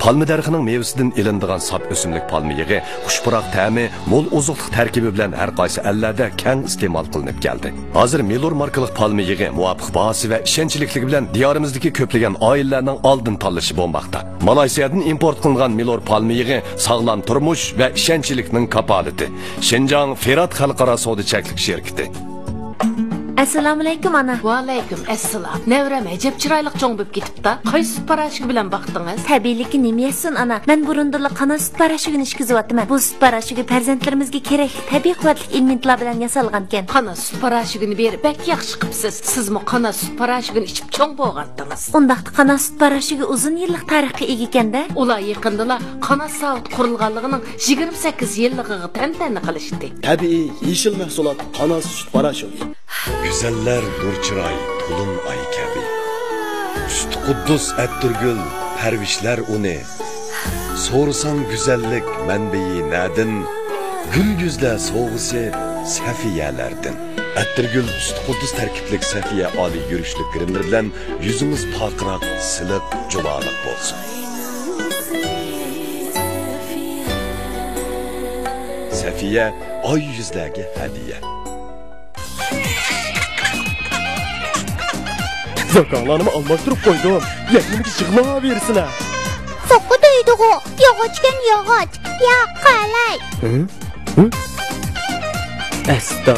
Palma daraxining mevasidan ilinadigan sap o'simlik palma yog'i xushpuroq ta'mi, mo'l ozuqlik tarkibi bilan har qaysi ellarda keng iste'mol qilinib keldi. Hozir Milor markali palma yog'i muvofiq bahosi va ishonchlikligi bilan diyorimizdagi ko'plagan oilalarning oldin tanlashi bo'lmoqda. Malayziyadan import qilingan Milor palma yog'i sog'lom turmush va ishonchlikning kapolati. Xinjiang Ferat xalqaro savdo cheklik shirkati. Assalomu alaykum ana. Va alaykum assalom. Nevram ajab chiroyli cho'ng bo'lib ketibdi. Qaysi sut parashugi bilan baqdingiz? Tabiiyligi nima yesin ana? Men burundilla qana sut parashugini ishqizyapman. Bu sut parashugi farzandlarimizga kerakli tabiiy quvvatli elementlar bilan yasalgan ekan. Qana sut parashugini berib, bak yaxshi qilibsiz. Sizmi qana sut parashugini ichib cho'ng bo'lgandingiz? Undaqda qana sut parashugi uzun yillik tarixga ega ekanda. Ular yaqindala qana zavod qurilganligining 28 yilligiga tantana qilishdi. Tabiiy yeşil mahsulot qana sut parashugi. Güzeller nur çıray, tulun ay kabi. Üstü Kuddus Ettürgül, pervişler uni. Sorsan güzellik menbeyi nedin? Gül yüzle soğusu sefiyelerden. Ettürgül Üstü Kuddus terkiplik sefiye ali yürüyüşlük girinlerden yüzümüz pakrak, silik, culalık bolsun. Sefiye ay yüzlegi hediye. Zakanlarımı almaştırıp koydum. Lekimki çıkma verirsin ha. Soqqu deydi o. Yağaçken yağaç. Ya qalay. Esta.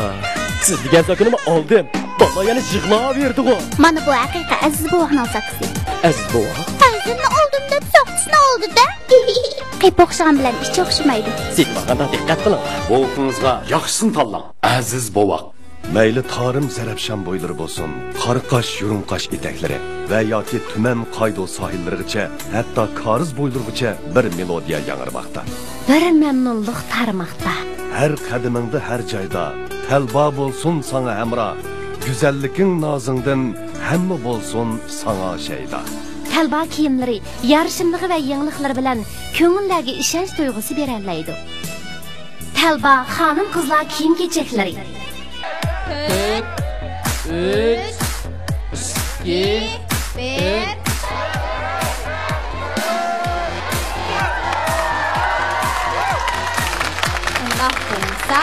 Siz degan zakanımı aldım. Bana yani çıkma verdi o. Mana bu haqiqa Aziz buvaqning saksisi. Aziz buvaq? Azizini oldim deb soqchisini oldi da. Qeyp o'xshagan bilan ish o'xshamaydi. Siz bag'anda diqqat qiling. Buvaqingizga yaxshisini tanlang. Aziz buvaq. Mayli tarım zarafshan bo'ylari bo'lsin, qarqash, yurunqash etakları va yoki tuman qaydo sohillarigacha, hatto Kariz bo'ylarigacha bir melodiya yangrimoqda. Bir mamnunlik tarmoqda. Har qadamingda, har joyda talba bo'lsin sana hamra. Güzelliking nozingdan hamma bo'lsin sana shayda. Talba kiyimlari, yarishimligi va yangiliklar bilan ko'ngillarga ishonch tuyg'usi beradi. Talba xonim qizlar kiyim-kechaklari 4, 3, 2, 1. Undaqsa,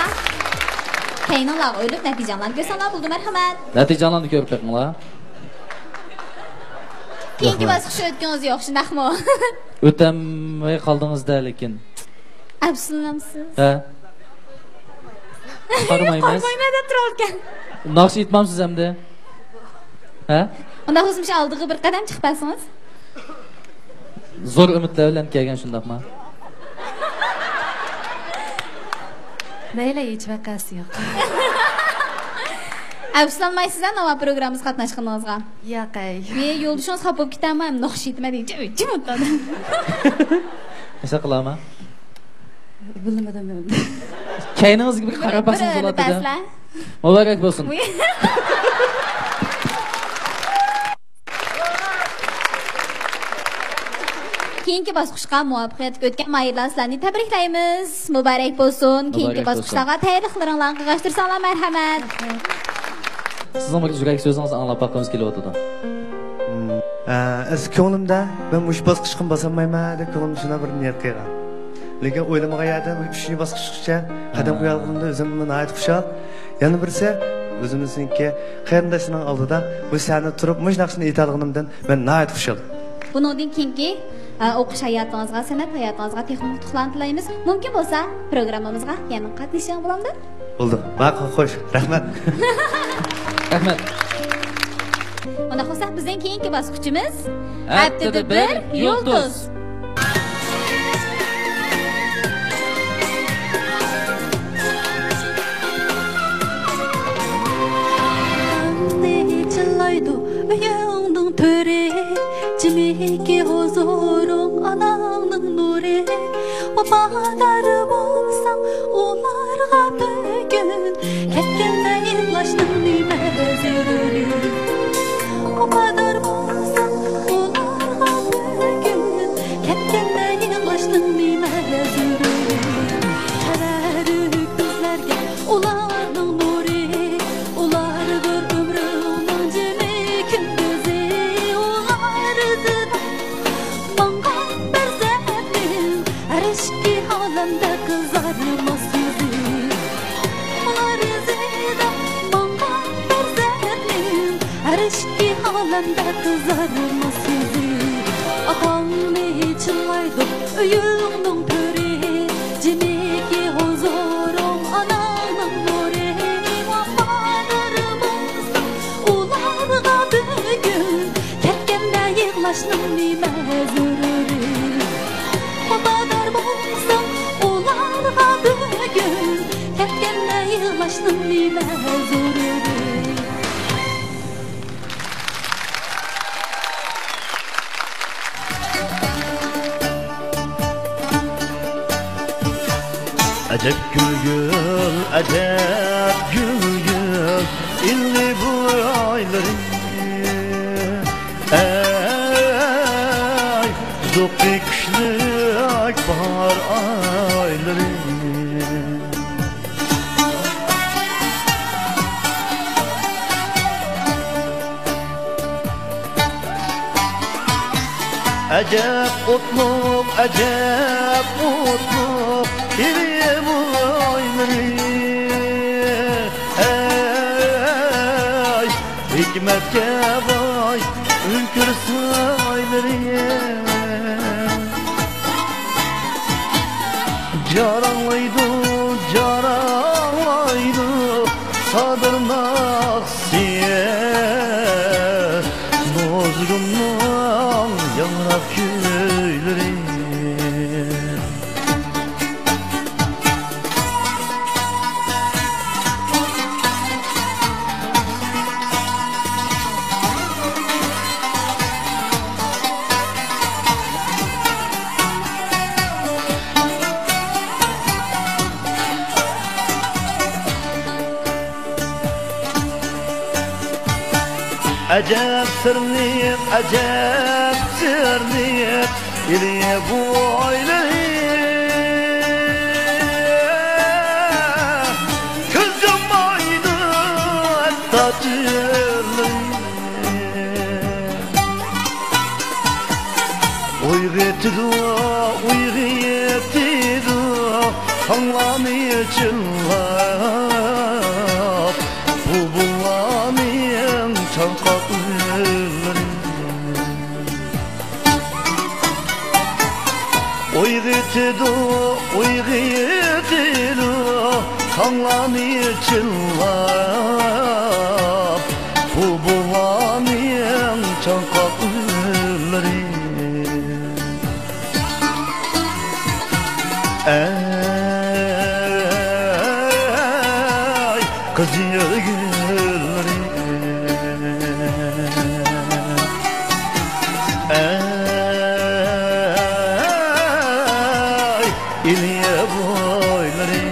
keyinlar o'ylab natijalarni ko'rsanlar bo'ldi, marhamat. Natijalarni ko'rib chiqinglar. Keyingi bosqichga o'tganingiz yo'q, shundaqmi? O'tamay qoldingizda lekin. Afsuslanamsiz. Ha. Qarmaymiz. Qarmayda turarkan. Naqsh etmamsiz hamda. Ha? Unda o'zimcha oldiga bir qadam chiqib basangiz. Zo'r umidlar bilan kelgan shundaqmi? Mayli, hech vaqasi yo'q. Afsuslanmaysiz nova programmamizga qatnashganingizga? Yo'q. Men yo'ldoshingiz xafa bo'lib ketaman, naqsh etmadi, jim o'tadi. Nima qilaman? Bilmadim. Kayningizga bir qarab basangiz bo'ladi-da. Muborak bo'lsin. Keyingi bosqichga muvaffaqiyatga o'tgan mayirlarni tabriklaymiz. Muborak bo'lsin. Keyingi bosqichga tayyorliklaringlarni qilg'ashtirsanglar marhamat. Sizning bir yurak so'zingizni anglab boqqimiz kelyapti. Az ko'nglimda men mush bosqichga bosolmayman deb ko'nglim shuna bir niyat qilgan. Lekin o'ylamagan yerdan 3-chi bosqichgacha qadam qo'yganimda o'zimni nihoyat xushal. Yana birisi o'zimizning qarindoshlarning oldida bu sahna turib mush naqshni aytganimdan men nihoyat xushal. Buningdan keyingi o'qish hayotingizga, san'at hayotingizga texnik yutuqlarni tilaymiz. Mumkin bo'lsa, programmamizga yana qatnashing bo'lamdi? Bo'ldi. Ma'qul, xo'sh. Rahmat. Rahmat. Unda xo'sa bizning keyingi bosqichimiz Haftada bir yulduz. Cimiki huzurun ananın nuri Babaları bulsam ularga bugün Kekkende yıllaştın nime zürürü O kadar bulsam ularga bugün Kekkende yıllaştın nime zürürü Terörük bizlerge alemde kızarmaz yüzü. Olar izide mangan berzetmin, her iki alemde kızarmaz yüzü. Atanı çınlaydı öyüğünün pöre, cimeki huzurun ananın nuri. Vafalarımızda ularga bugün, ketkenде yığlaşның nime zürürü. Vafadar bolsang ularga bugün, ketkenде yığlaşның nime zürürü. Acep gül, acep gül, illi bu ayları. Ey, zokki kışlık bahar ayları. Acep otluk, acep otluk, illi bu ayları. Ey, hikmetke vay, ülkür sayları. Caranlaydı, caranlaydı, sadır naksiye. Nozgumdan yanak gülleri. Acep sırlık, acep sırlık, iliye bu ayları. Kızım aydı hatta tırlık. Uygetidu, uygetidu, anlamı çınlar. Bu bulanın çankakları. Uygetidu, uygetidu, anlamı çınlar. Bu bulanın çankakları. Ey, kız yürgülleri. Ey, ilye boyları.